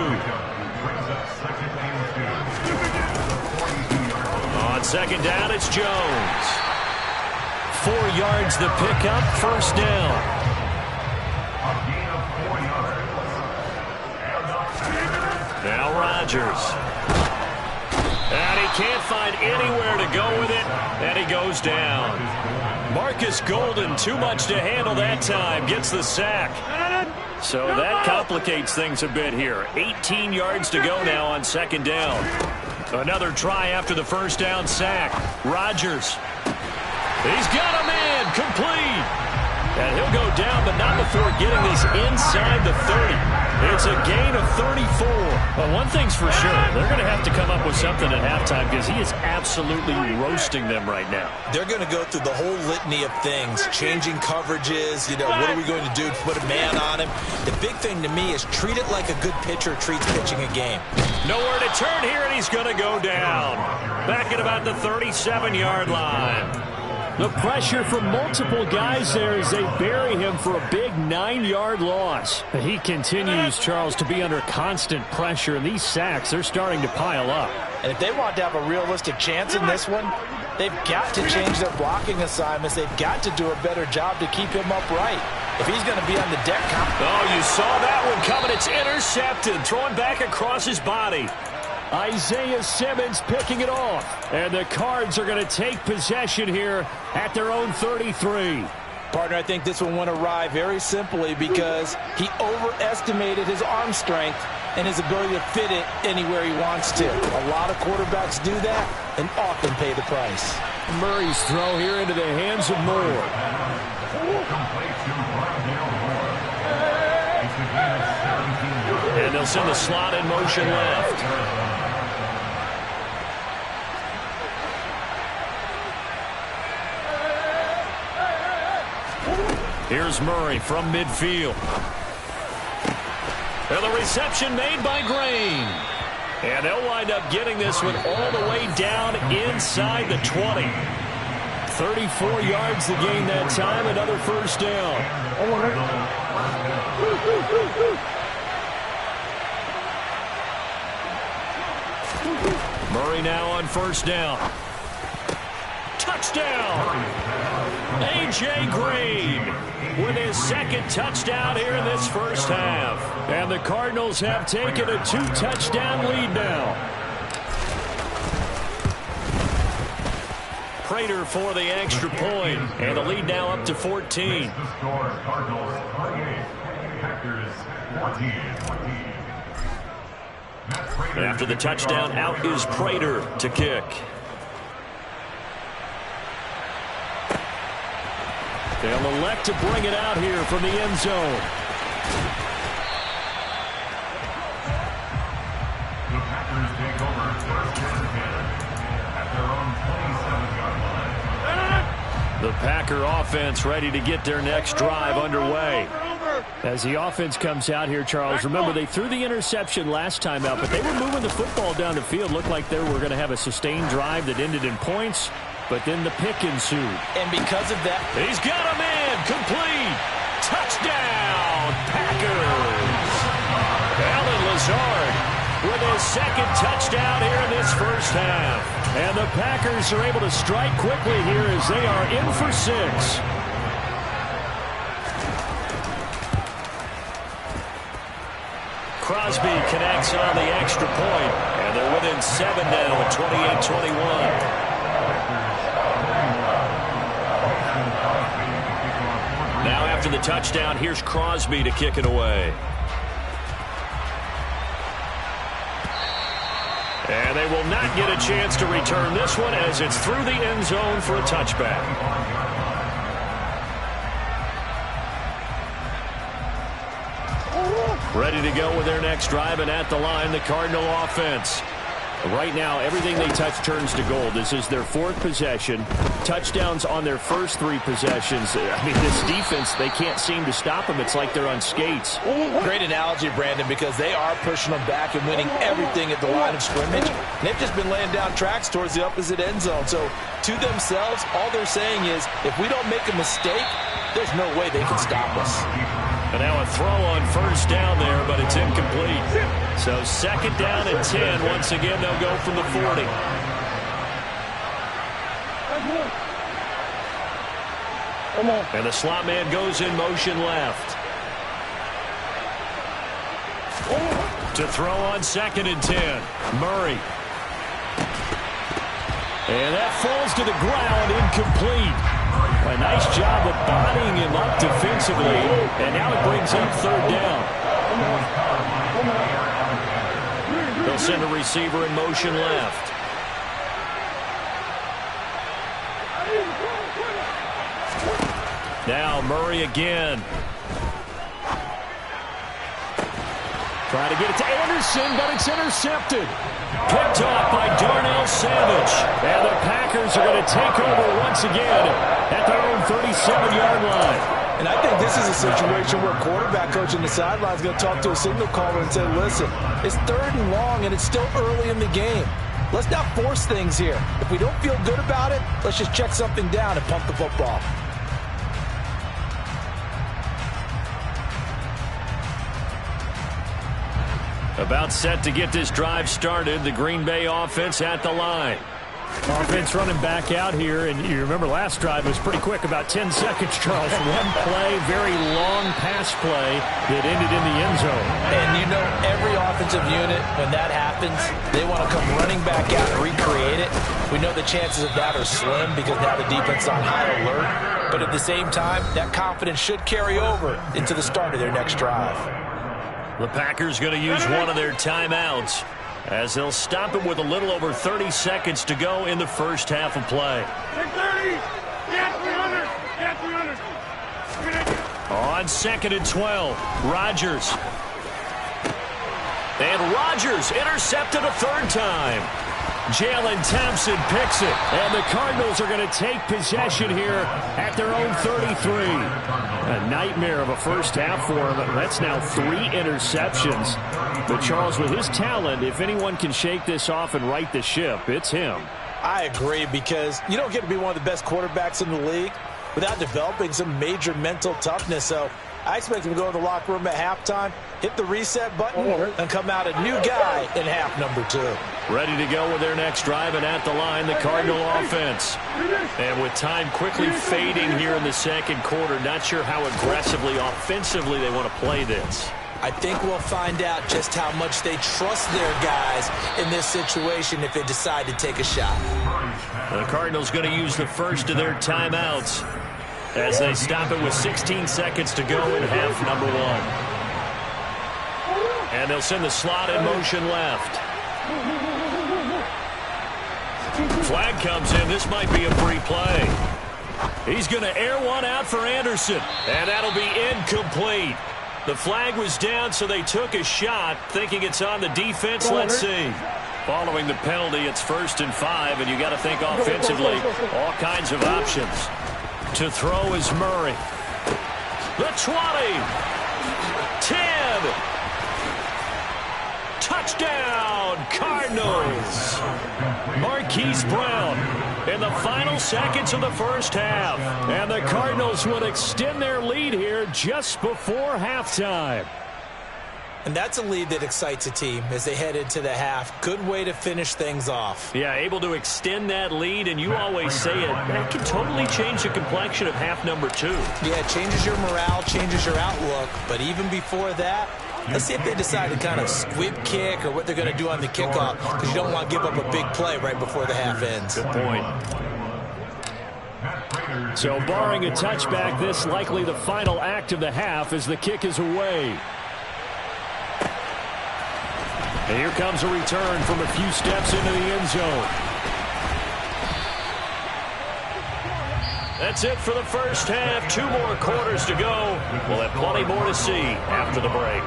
On second down, it's Jones. 4 yards the pickup, first down. Now Rodgers. And he can't find anywhere to go with it, and he goes down. Marcus Golden, too much to handle that time, gets the sack. So that complicates things a bit here. 18 yards to go now on second down. Another try after the first down sack. Rodgers. He's got a man, complete. And he'll go down, but not before getting this inside the 30. It's a gain of 34. Well, one thing's for sure. They're going to have to come up with something at halftime because he is absolutely roasting them right now. They're going to go through the whole litany of things, changing coverages, you know, what are we going to do to put a man on him? The big thing to me is treat it like a good pitcher treats pitching a game. Nowhere to turn here, and he's going to go down. Back at about the 37-yard line. The pressure from multiple guys there as they bury him for a big 9-yard loss. He continues, Charles, to be under constant pressure, and these sacks, they're starting to pile up. And if they want to have a realistic chance in this one, they've got to change their blocking assignments. They've got to do a better job to keep him upright. If he's going to be on the deck. Oh, you saw that one coming. It's intercepted. Throwing back across his body. Isaiah Simmons picking it off. And the Cards are going to take possession here at their own 33. Partner, I think this one went awry very simply because he overestimated his arm strength and his ability to fit it anywhere he wants to. A lot of quarterbacks do that and often pay the price. Murray's throw here into the hands of Moore. And they'll send the slot in motion left. Here's Murray from midfield. And the reception made by Grain. And they'll wind up getting this one all the way down inside the 20. 34 yards to gain that time. Another first down. Murray now on first down. Touchdown! A.J. Green with his second touchdown here in this first half. And the Cardinals have taken a 2-touchdown lead now. Prater for the extra point, and the lead now up to 14. After the touchdown, out is Prater to kick. They'll elect to bring it out here from the end zone. The Packers take over first and 10 at their own 27-yard line. The Packer offense ready to get their next drive underway. As the offense comes out here, Charles, remember they threw the interception last time out, but they were moving the football down the field. Looked like they were going to have a sustained drive that ended in points, but then the pick ensued. And because of that, he's got him in. Complete. Touchdown, Packers. Alan Lazard with his second touchdown here in this first half. And the Packers are able to strike quickly here as they are in for 6. Crosby connects on the extra point, and they're within 7 now at 28-21. Now after the touchdown, here's Crosby to kick it away. And they will not get a chance to return this one as it's through the end zone for a touchback. Ready to go with their next drive, and at the line, the Cardinal offense. Right now, everything they touch turns to gold. This is their 4th possession. Touchdowns on their first 3 possessions. I mean, this defense, they can't seem to stop them. It's like they're on skates. Great analogy, Brandon, because they are pushing them back and winning everything at the line of scrimmage. They've just been laying down tracks towards the opposite end zone. So, to themselves, all they're saying is, if we don't make a mistake, there's no way they can stop us. And now a throw on first down there, but it's incomplete. So second down and 10. Once again, they'll go from the 40. And the slot man goes in motion left. To throw on second and 10. Murray. And that falls to the ground, incomplete. A nice job of bodying him up defensively, and now it brings up third down. They'll send a receiver in motion left. Now Murray again. Trying to get it to Anderson, but it's intercepted. Picked off by Darnell Savage. And the Packers are going to take over once again at their own 37-yard line. And I think this is a situation where a quarterback coach on the sideline is going to talk to a signal caller and say, listen, it's 3rd and long and it's still early in the game. Let's not force things here. If we don't feel good about it, let's just check something down and pump the football. About set to get this drive started. The Green Bay offense at the line. Offense running back out here, and you remember last drive was pretty quick, about 10 seconds, Charles. One play, very long pass play that ended in the end zone. And you know every offensive unit, when that happens, they want to come running back out and recreate it. We know the chances of that are slim because now the defense is on high alert. But at the same time, that confidence should carry over into the start of their next drive. The Packers going to use one of their timeouts as they'll stop it with a little over 30 seconds to go in the first half of play. 6:30. Yeah, 300. Yeah, 300. On second and 12, Rodgers. And Rodgers intercepted a 3rd time. Jalen Thompson picks it, and the Cardinals are going to take possession here at their own 33. A nightmare of a first half for him. That's now 3 interceptions. But Charles, with his talent, if anyone can shake this off and right the ship, it's him. I agree, because you don't get to be one of the best quarterbacks in the league without developing some major mental toughness. So I expect him to go in the locker room at halftime, hit the reset button, and come out a new guy in half number 2. Ready to go with their next drive, and at the line, the Cardinal offense. And with time quickly fading here in the second quarter, not sure how aggressively, offensively they want to play this. I think we'll find out just how much they trust their guys in this situation if they decide to take a shot. The Cardinals going to use the first of their timeouts as they stop it with 16 seconds to go in half number 1. And they'll send the slot in motion left. Flag comes in. This might be a free play. He's going to air one out for Anderson, and that'll be incomplete. The flag was down, so they took a shot, thinking it's on the defense. Let's see. Following the penalty, it's 1st and 5, and you got to think offensively, all kinds of options. To throw is Murray. The 20. 10. Touchdown, Cardinals. Marquise Brown in the final seconds of the first half. And the Cardinals would extend their lead here just before halftime. And that's a lead that excites a team as they head into the half. Good way to finish things off. Yeah, able to extend that lead, and you always say it, that can totally change the complexion of half number 2. Yeah, it changes your morale, changes your outlook. But even before that, let's see if they decide to kind of squib kick or what they're going to do on the kickoff, because you don't want to give up a big play right before the half ends. Good point. So barring a touchback, this likely the final act of the half as the kick is away. And here comes a return from a few steps into the end zone. That's it for the first half. 2 more quarters to go. We'll have plenty more to see after the break.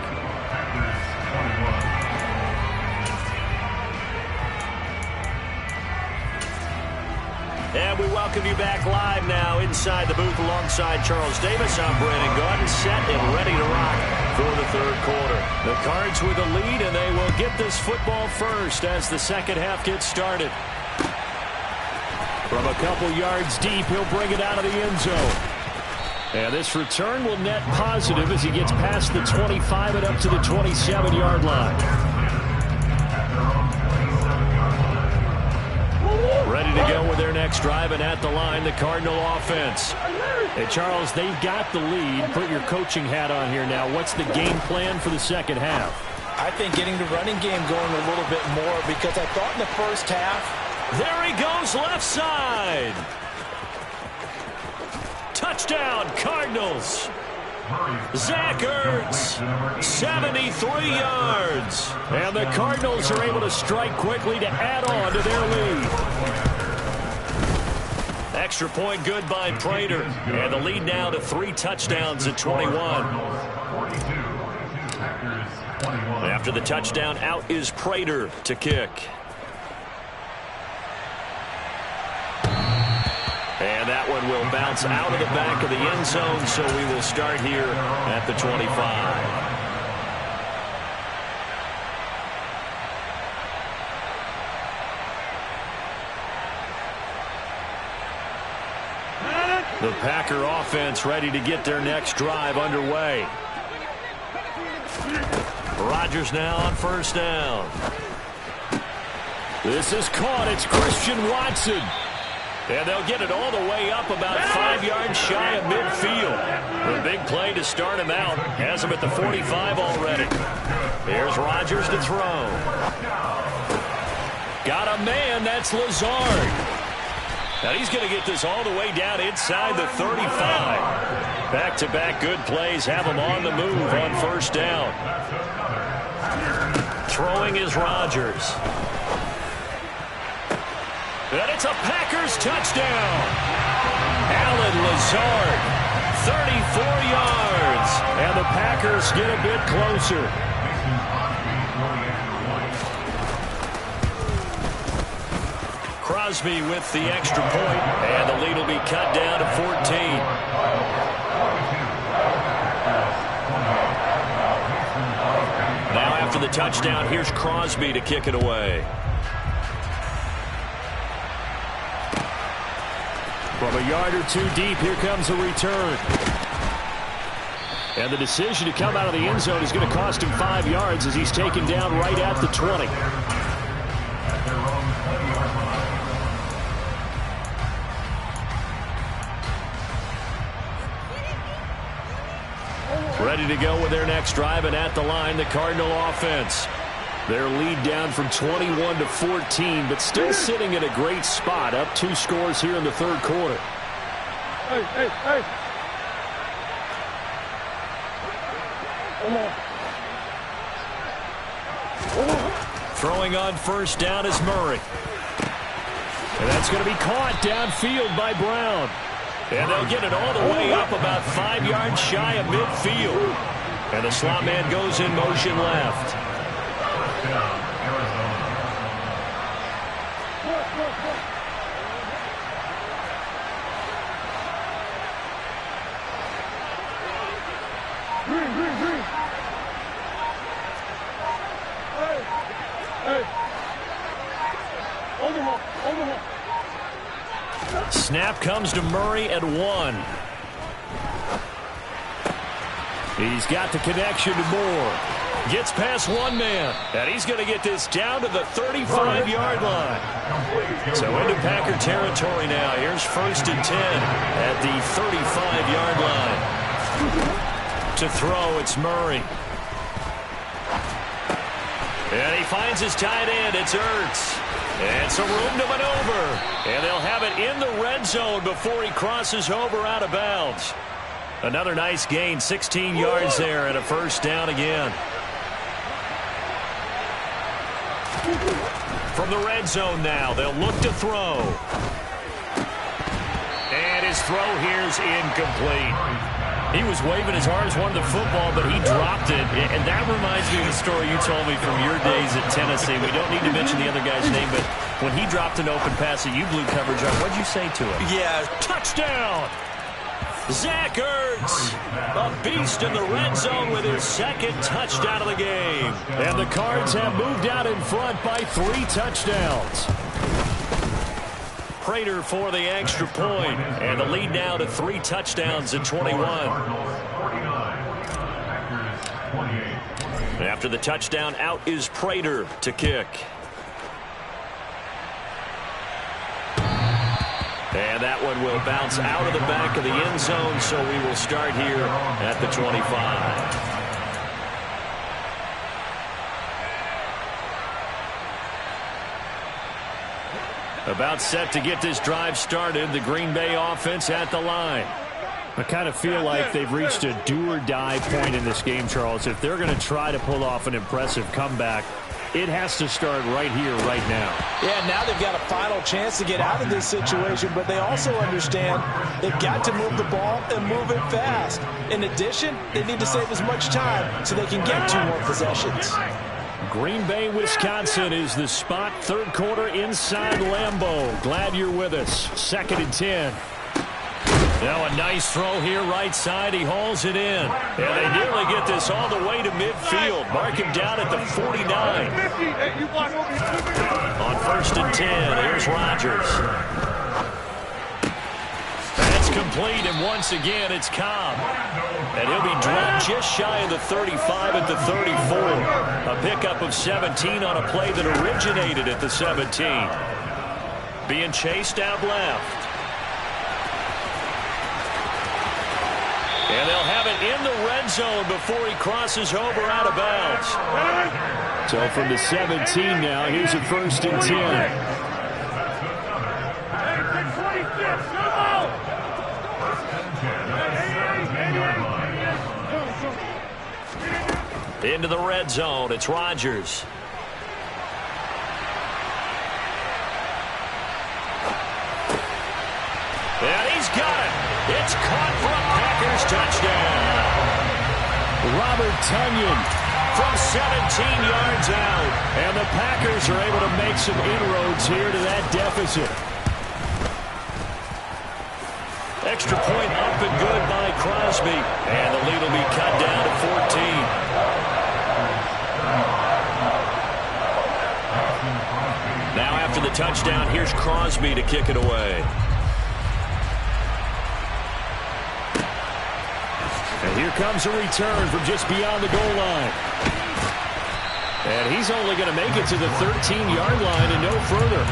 And we welcome you back live now inside the booth alongside Charles Davis. I'm Brandon Gaudin, set and ready to rock for the third quarter. The Cards with a lead, and they will get this football first as the second half gets started. From a couple yards deep, he'll bring it out of the end zone. And this return will net positive as he gets past the 25 and up to the 27-yard line. Ready to go with their next drive, and at the line, the Cardinal offense. Hey, Charles, they've got the lead. Put your coaching hat on here now. What's the game plan for the second half? I think getting the running game going a little bit more, because I thought in the first half. There he goes, left side. Touchdown, Cardinals. Zach Ertz, 73 yards. And the Cardinals are able to strike quickly to add on to their lead. Extra point good by Prater. And the lead now to 3 touchdowns at 21. After the touchdown, out is Prater to kick. And that one will bounce out of the back of the end zone, so we will start here at the 25. The Packer offense ready to get their next drive underway. Rodgers now on first down. This is caught. It's Christian Watson. And they'll get it all the way up about 5 yards shy of midfield. The big play to start him out has him at the 45 already. Here's Rodgers to throw. Got a man. That's Lazard. Now he's going to get this all the way down inside the 35. Back-to-back good plays have him on the move on first down. Throwing is Rodgers. And it's a Packers touchdown. Alan Lazard, 34 yards. And the Packers get a bit closer. Crosby with the extra point, and the lead will be cut down to 14. Now after the touchdown, here's Crosby to kick it away. From a yard or two deep, here comes a return. And the decision to come out of the end zone is going to cost him 5 yards as he's taken down right at the 20. Ready to go with their next drive, and at the line, the Cardinal offense. Their lead down from 21 to 14, but still sitting in a great spot, up 2 scores here in the third quarter. Hey, hey, hey. Throwing on first down is Murray. And that's going to be caught downfield by Brown. And they'll get it all the way up about 5 yards shy of midfield. And the slot man goes in motion left. Snap comes to Murray at 1. He's got the connection to Moore. Gets past one man. And he's going to get this down to the 35-yard line. So into Packer territory now. Here's 1st and 10 at the 35-yard line. To throw, it's Murray. And he finds his tight end. It's Ertz. And some room to maneuver. And they'll have it in the red zone before he crosses over out of bounds. Another nice gain, 16 yards there, and a first down again. From the red zone now, they'll look to throw. And his throw here's incomplete. He was waving his arms, wanted the football, but he dropped it. And that reminds me of the story you told me from your days at Tennessee. We don't need to mention the other guy's name, but when he dropped an open pass that you blew coverage on, what'd you say to him? Yeah. Touchdown! Zach Ertz, a beast in the red zone with his 2nd touchdown of the game. And the Cards have moved out in front by 3 touchdowns. Prater for the extra point, and the lead now to 3 touchdowns at 21. After the touchdown, out is Prater to kick. And that one will bounce out of the back of the end zone, so we will start here at the 25. About set to get this drive started, the Green Bay offense at the line. I kind of feel like they've reached a do-or-die point in this game, Charles. If they're going to try to pull off an impressive comeback, it has to start right here, right now. Yeah, now they've got a final chance to get out of this situation, but they also understand they've got to move the ball and move it fast. In addition, they need to save as much time so they can get 2 more possessions. Green Bay, Wisconsin is the spot. Third quarter inside Lambeau. Glad you're with us. 2nd and 10. Now a nice throw here right side. He hauls it in. And they nearly get this all the way to midfield. Mark him down at the 49. On 1st and 10, here's Rodgers. That's complete, and once again it's Cobb. And he'll be dropped just shy of the 35 at the 34. A pickup of 17 on a play that originated at the 17. Being chased out left. And they'll have it in the red zone before he crosses over out of bounds. So from the 17 now, here's a 1st and 10. Into the red zone, it's Rodgers. And he's got it. It's caught for a Packers touchdown. Robert Tonyan from 17 yards out. And the Packers are able to make some inroads here to that deficit. Extra point up and good by Crosby. And the lead will be cut down to 14. Now after the touchdown, here's Crosby to kick it away. And here comes a return from just beyond the goal line. And he's only going to make it to the 13-yard line and no further.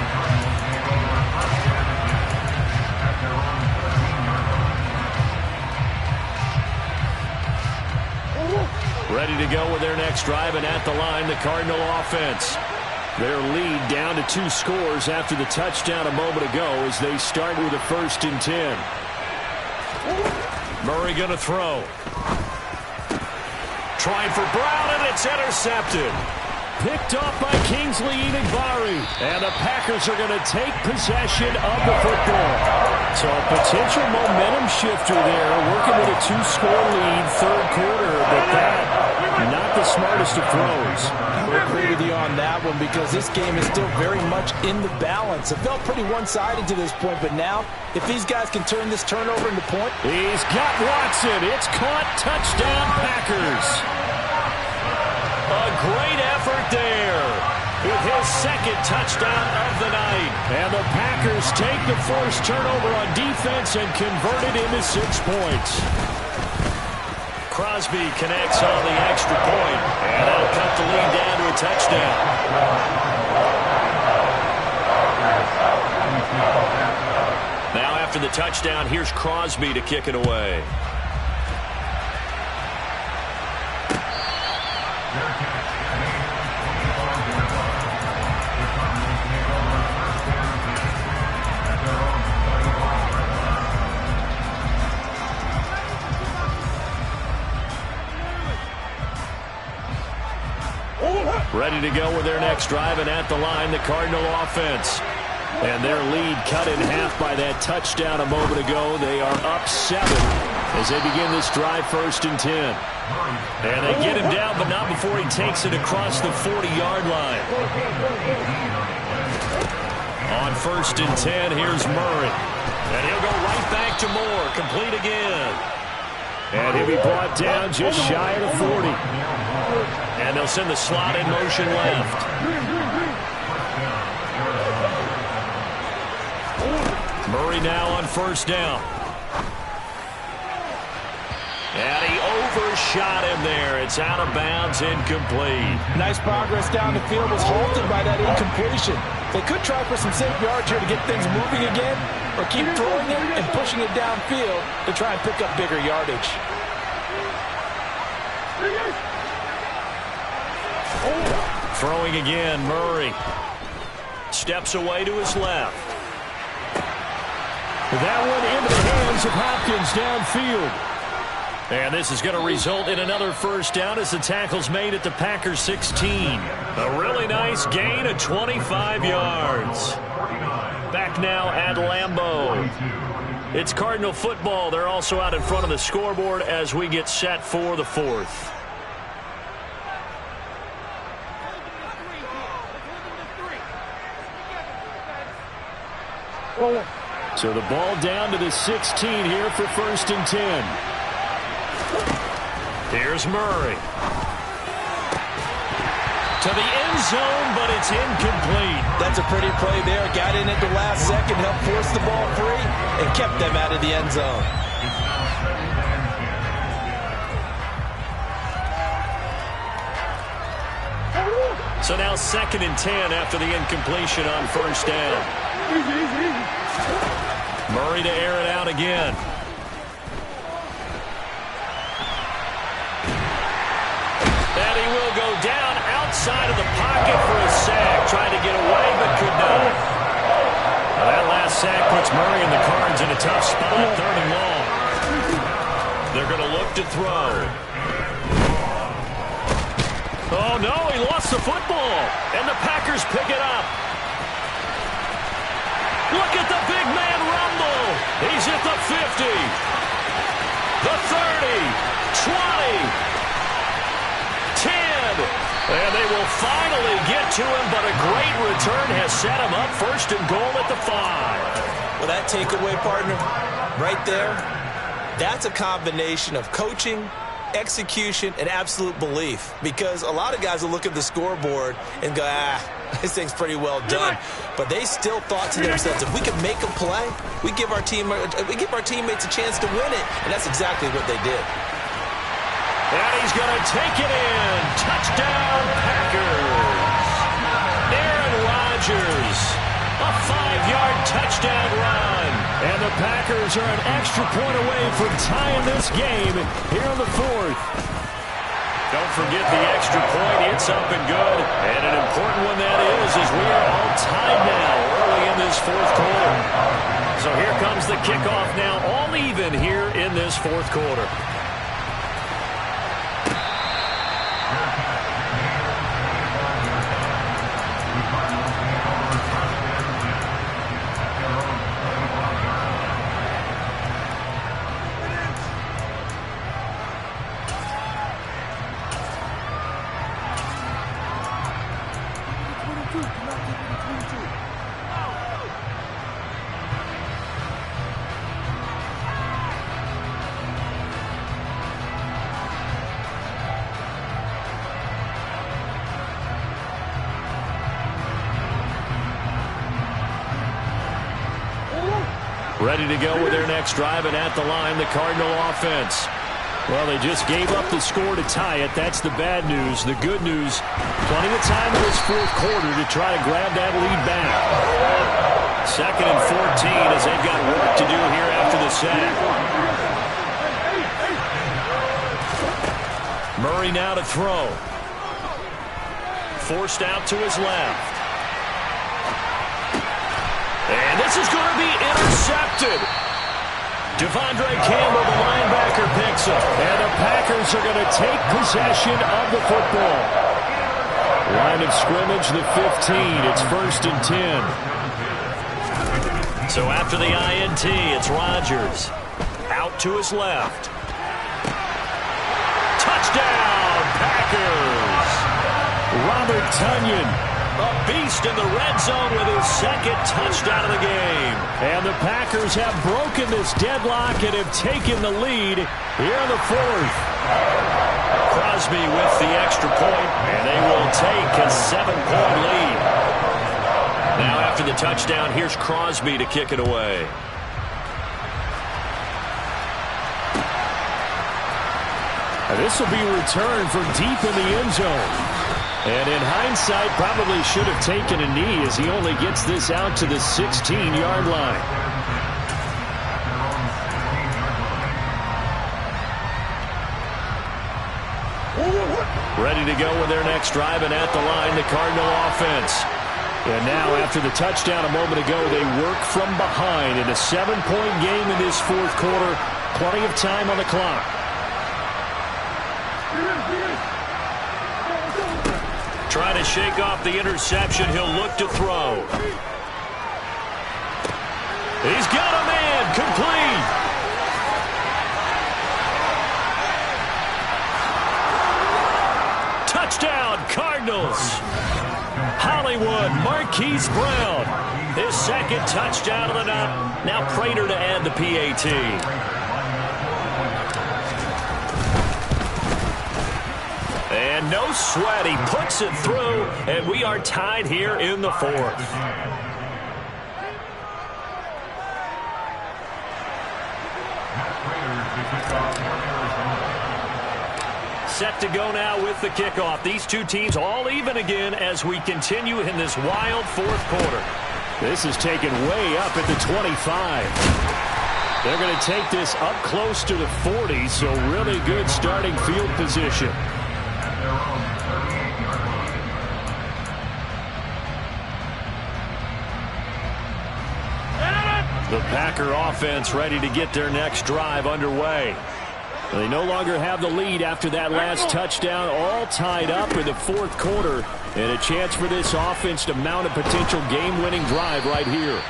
Ready to go with their next drive, and at the line, the Cardinal offense. Their lead down to 2 scores after the touchdown a moment ago as they start with a 1st and 10. Murray going to throw. Trying for Brown, and it's intercepted. Picked off by Kingsley Enagbari. And the Packers are going to take possession of the football. So a potential momentum shifter there, working with a 2-score lead, 3rd quarter, but that, not the smartest of throws. I would agree with you on that one because this game is still very much in the balance. It felt pretty one-sided to this point, but now, if these guys can turn this turnover into point. He's got Watson. It's caught. Touchdown, Packers. A great effort there with his 2nd touchdown of the night. And the Packers take the first turnover on defense and convert it into 6 points. Crosby connects on the extra point, and that'll cut the lead down to a touchdown. Now after the touchdown, here's Crosby to kick it away. Ready to go with their next drive, and at the line, the Cardinal offense. And their lead cut in half by that touchdown a moment ago. They are up 7 as they begin this drive, 1st and 10. And they get him down, but not before he takes it across the 40-yard line. On 1st and 10, here's Murray. And he'll go right back to Moore, complete again. And he'll be brought down just shy of the 40. And they'll send the slot in motion left. Murray now on 1st down. And he overshot him there. It's out of bounds, incomplete. Nice progress down the field, was halted by that incompletion. They could try for some safe yards here to get things moving again, or keep throwing it and pushing it downfield to try and pick up bigger yardage. Throwing again, Murray. Steps away to his left. That one into the hands of Hopkins downfield. And this is going to result in another 1st down as the tackle's made at the Packers 16. A really nice gain of 25 yards. Back now at Lambeau. It's Cardinal football. They're also out in front of the scoreboard as we get set for the 4th. So the ball down to the 16 here for 1st and 10. Here's Murray. To the end zone, but it's incomplete. That's a pretty play there. Got in at the last second, helped force the ball free, and kept them out of the end zone. So now 2nd and 10 after the incompletion on 1st down. Murray to air it out again. And he will go down outside of the pocket for a sack. Trying to get away, but could not. Now that last sack puts Murray and the Cards in a tough spot, 3rd and long. They're going to look to throw. Oh, no, he lost the football. And the Packers pick it up. Look at the big man rumble. He's at the 50, the 30, 20, 10. And they will finally get to him, but a great return has set him up 1st and goal at the 5. Well, that takeaway, partner, right there, that's a combination of coaching, execution, and absolute belief. Because a lot of guys will look at the scoreboard and go, this thing's pretty well done. But they still thought to themselves, if we can make a play, we give our teammates a chance to win it. And that's exactly what they did. And he's going to take it in. Touchdown, Packers. Aaron Rodgers. A 5-yard touchdown run. And the Packers are an extra point away from tying this game here in the fourth. Don't forget the extra point. It's up and good. And an important one that is, as we are all tied now early in this fourth quarter. So here comes the kickoff now, all even here in this fourth quarter. Ready to go with their next drive, and at the line, the Cardinal offense. Well, they just gave up the score to tie it. That's the bad news. The good news, plenty of time in this fourth quarter to try to grab that lead back. 2nd and 14 as they've got work to do here after the sack. Murray now to throw. Forced out to his left. And this is going to be intercepted. Devondre Campbell, the linebacker, picks up. And the Packers are going to take possession of the football. Line of scrimmage, the 15. It's 1st and 10. So after the INT, it's Rodgers. Out to his left. Touchdown, Packers! Robert Tonyan. A beast in the red zone with his 2nd touchdown of the game. And the Packers have broken this deadlock and have taken the lead here in the fourth. Crosby with the extra point, and they will take a 7-point lead. Now after the touchdown, here's Crosby to kick it away. And this will be returned from deep in the end zone. And in hindsight, probably should have taken a knee as he only gets this out to the 16-yard line. Ready to go with their next drive, and at the line, the Cardinal offense. And now, after the touchdown a moment ago, they work from behind in a 7-point game in this fourth quarter. Plenty of time on the clock. Trying to shake off the interception. He'll look to throw. He's got a man. Complete. Touchdown, Cardinals. Hollywood, Marquise Brown. His 2nd touchdown of the night. Now Prater to add the PAT. And no sweat. He puts it through, and we are tied here in the fourth. Set to go now with the kickoff. These two teams all even again as we continue in this wild fourth quarter. This is taken way up at the 25. They're going to take this up close to the 40, so really good starting field position. The Packer offense ready to get their next drive underway. They no longer have the lead after that last touchdown, all tied up in the fourth quarter, and a chance for this offense to mount a potential game-winning drive right here.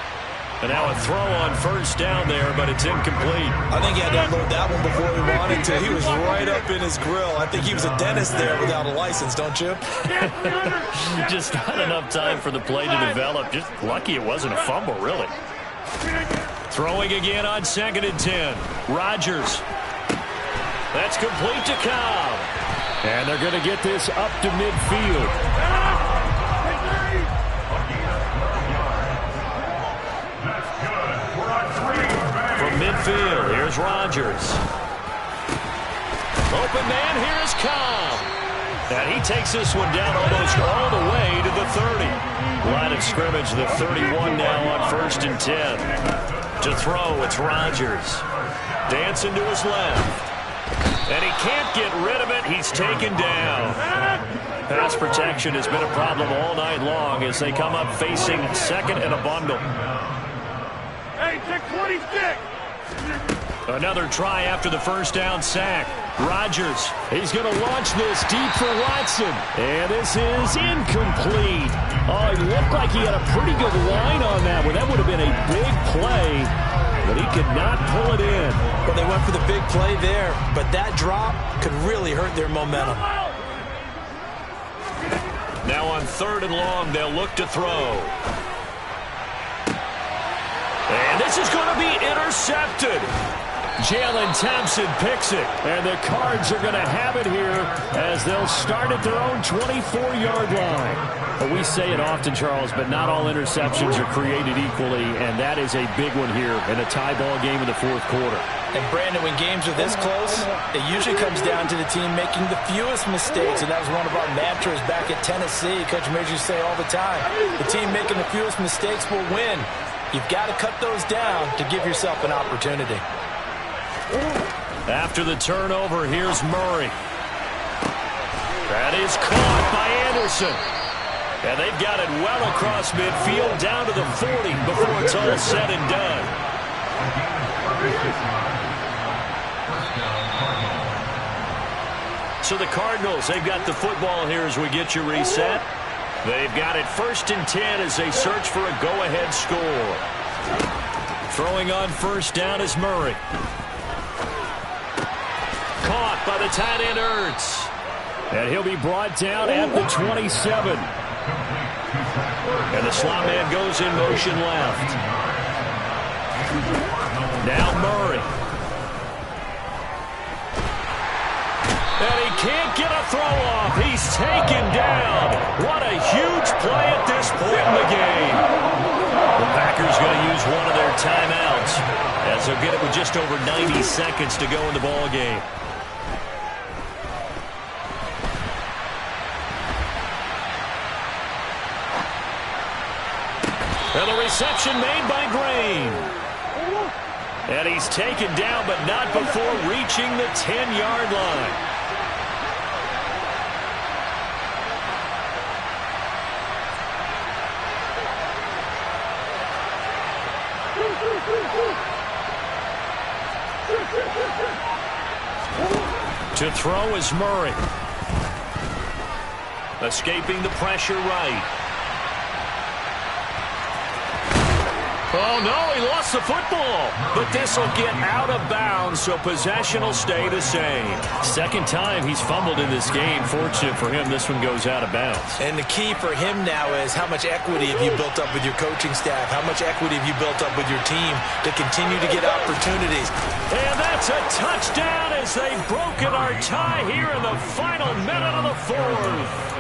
And now a throw on 1st down there, but it's incomplete. I think he had to unload that one before he wanted to. He was right up in his grill. I think he was a dentist there without a license, don't you? Just not enough time for the play to develop. Just lucky it wasn't a fumble, really. Throwing again on 2nd and 10. Rodgers. That's complete to Cobb. And they're going to get this up to midfield. From midfield, here's Rodgers. Open man, here's Cobb. And he takes this one down almost all the way to the 30. Line of scrimmage, the 31 now on 1st and 10. To throw, it's Rodgers. Dancing to his left. And he can't get rid of it. He's taken down. Pass protection has been a problem all night long as they come up facing second and a bundle. Hey, take 26. Another try after the first down sack. Rodgers, he's going to launch this deep for Watson. And this is incomplete. Oh, it looked like he had a pretty good line on that one. That would have been a big play, but he could not pull it in. Well, they went for the big play there, but that drop could really hurt their momentum. Now on 3rd and long, they'll look to throw. And this is going to be intercepted. Jalen Thompson picks it. And the Cards are going to have it here as they'll start at their own 24-yard line. Well, we say it often, Charles, but not all interceptions are created equally, and that is a big one here in a tie ball game in the 4th quarter. And, Brandon, when games are this close, it usually comes down to the team making the fewest mistakes, and that was one of our mantras back at Tennessee. Coach made you say all the time, the team making the fewest mistakes will win. You've got to cut those down to give yourself an opportunity. After the turnover, here's Murray. That is caught by Anderson. And they've got it well across midfield down to the 40 before it's all said and done. So the Cardinals, they've got the football here as we get you reset. They've got it 1st and 10 as they search for a go-ahead score. Throwing on 1st down is Murray. Caught by the tight end Ertz. And he'll be brought down at the 27. And the slot man goes in motion left. Now Murray. And he can't get a throw off. He's taken down. What a huge play at this point in the game. The Packers going to use one of their timeouts as they'll get it with just over 90 seconds to go in the ball game. And the reception made by Green. And he's taken down, but not before reaching the 10-yard line. To throw is Murray. Escaping the pressure right. Oh, no, he lost the football. But this will get out of bounds, so possession will stay the same. Second time he's fumbled in this game. Fortunate for him, this one goes out of bounds. And the key for him now is how much equity have you built up with your coaching staff? How much equity have you built up with your team to continue to get opportunities? And that's a touchdown as they've broken our tie here in the final minute of the 4th.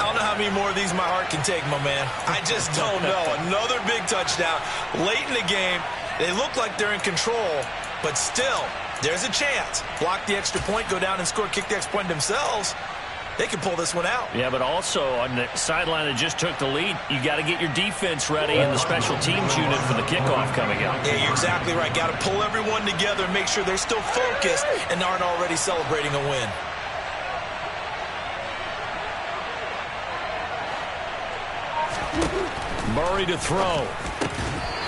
I don't know how many more of these my heart can take, my man. I just don't know. Another big touchdown late in the game. They look like they're in control, but still, there's a chance. Block the extra point, go down and score, kick the extra point themselves. They can pull this one out. Yeah, but also on the sideline that just took the lead, you got to get your defense ready and the special teams unit for the kickoff coming out. Yeah, you're exactly right. Got to pull everyone together and make sure they're still focused and aren't already celebrating a win. Murray to throw.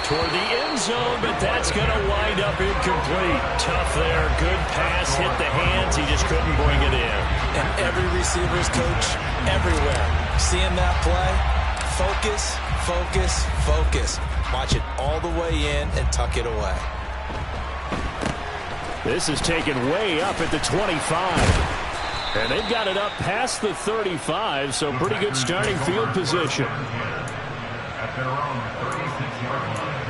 Toward the end zone, but that's going to wind up incomplete. Tough there. Good pass. Hit the hands. He just couldn't bring it in. And every receiver's coach everywhere. Seeing that play, focus, focus, focus. Watch it all the way in and tuck it away. This is taken way up at the 25. And they've got it up past the 35, so pretty good starting field position. At their own 36-yard line.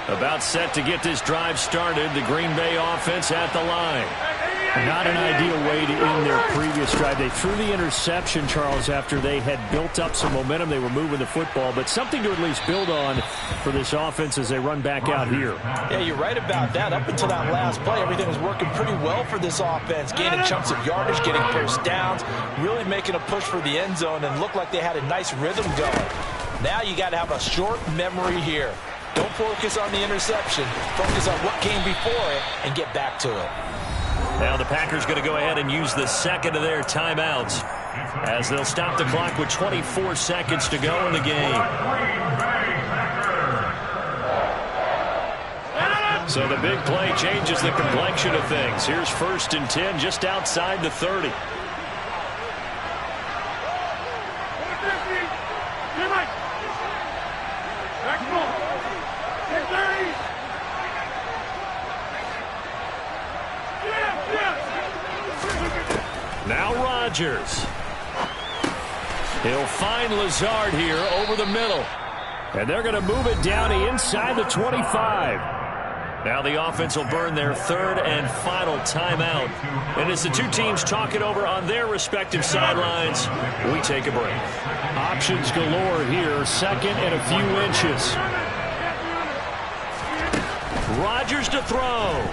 About set to get this drive started. The Green Bay offense at the line. Not an ideal way to end their previous drive. They threw the interception, Charles, after they had built up some momentum. They were moving the football, but something to at least build on for this offense as they run back out here. Yeah, you're right about that. Up until that last play, everything was working pretty well for this offense, gaining chunks of yardage, getting first downs, really making a push for the end zone, and looked like they had a nice rhythm going. Now you got to have a short memory here. Don't focus on the interception. Focus on what came before it and get back to it. Now the Packers going to go ahead and use the second of their timeouts as they'll stop the clock with 24 seconds to go in the game. So the big play changes the complexion of things. Here's 1st and 10 just outside the 30. Now Rodgers. He'll find Lazard here over the middle. And they're going to move it down inside the 25. Now the offense will burn their 3rd and final timeout. And as the two teams talk it over on their respective sidelines, we take a break. Options galore here. 2nd and a few inches. Rodgers to throw.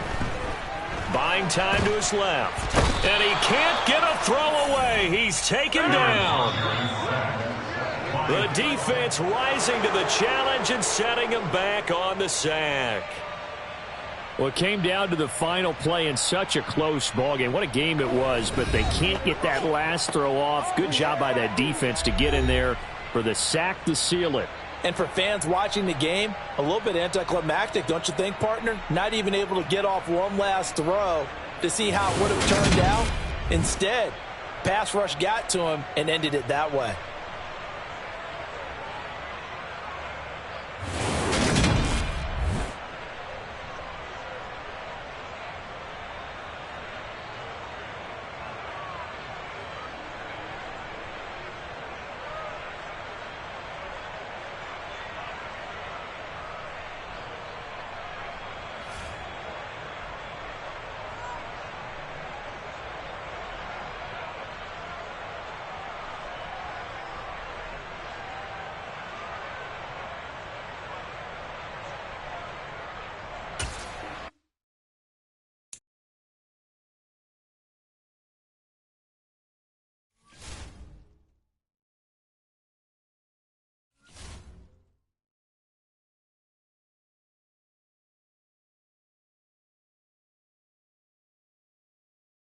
Buying time to his left. And he can't get a throw away. He's taken down. The defense rising to the challenge and setting him back on the sack. Well, it came down to the final play in such a close ballgame. What a game it was, but they can't get that last throw off. Good job by that defense to get in there for the sack to seal it. And for fans watching the game, a little bit anticlimactic, don't you think, partner? Not even able to get off one last throw to see how it would have turned out. Instead, pass rush got to him and ended it that way.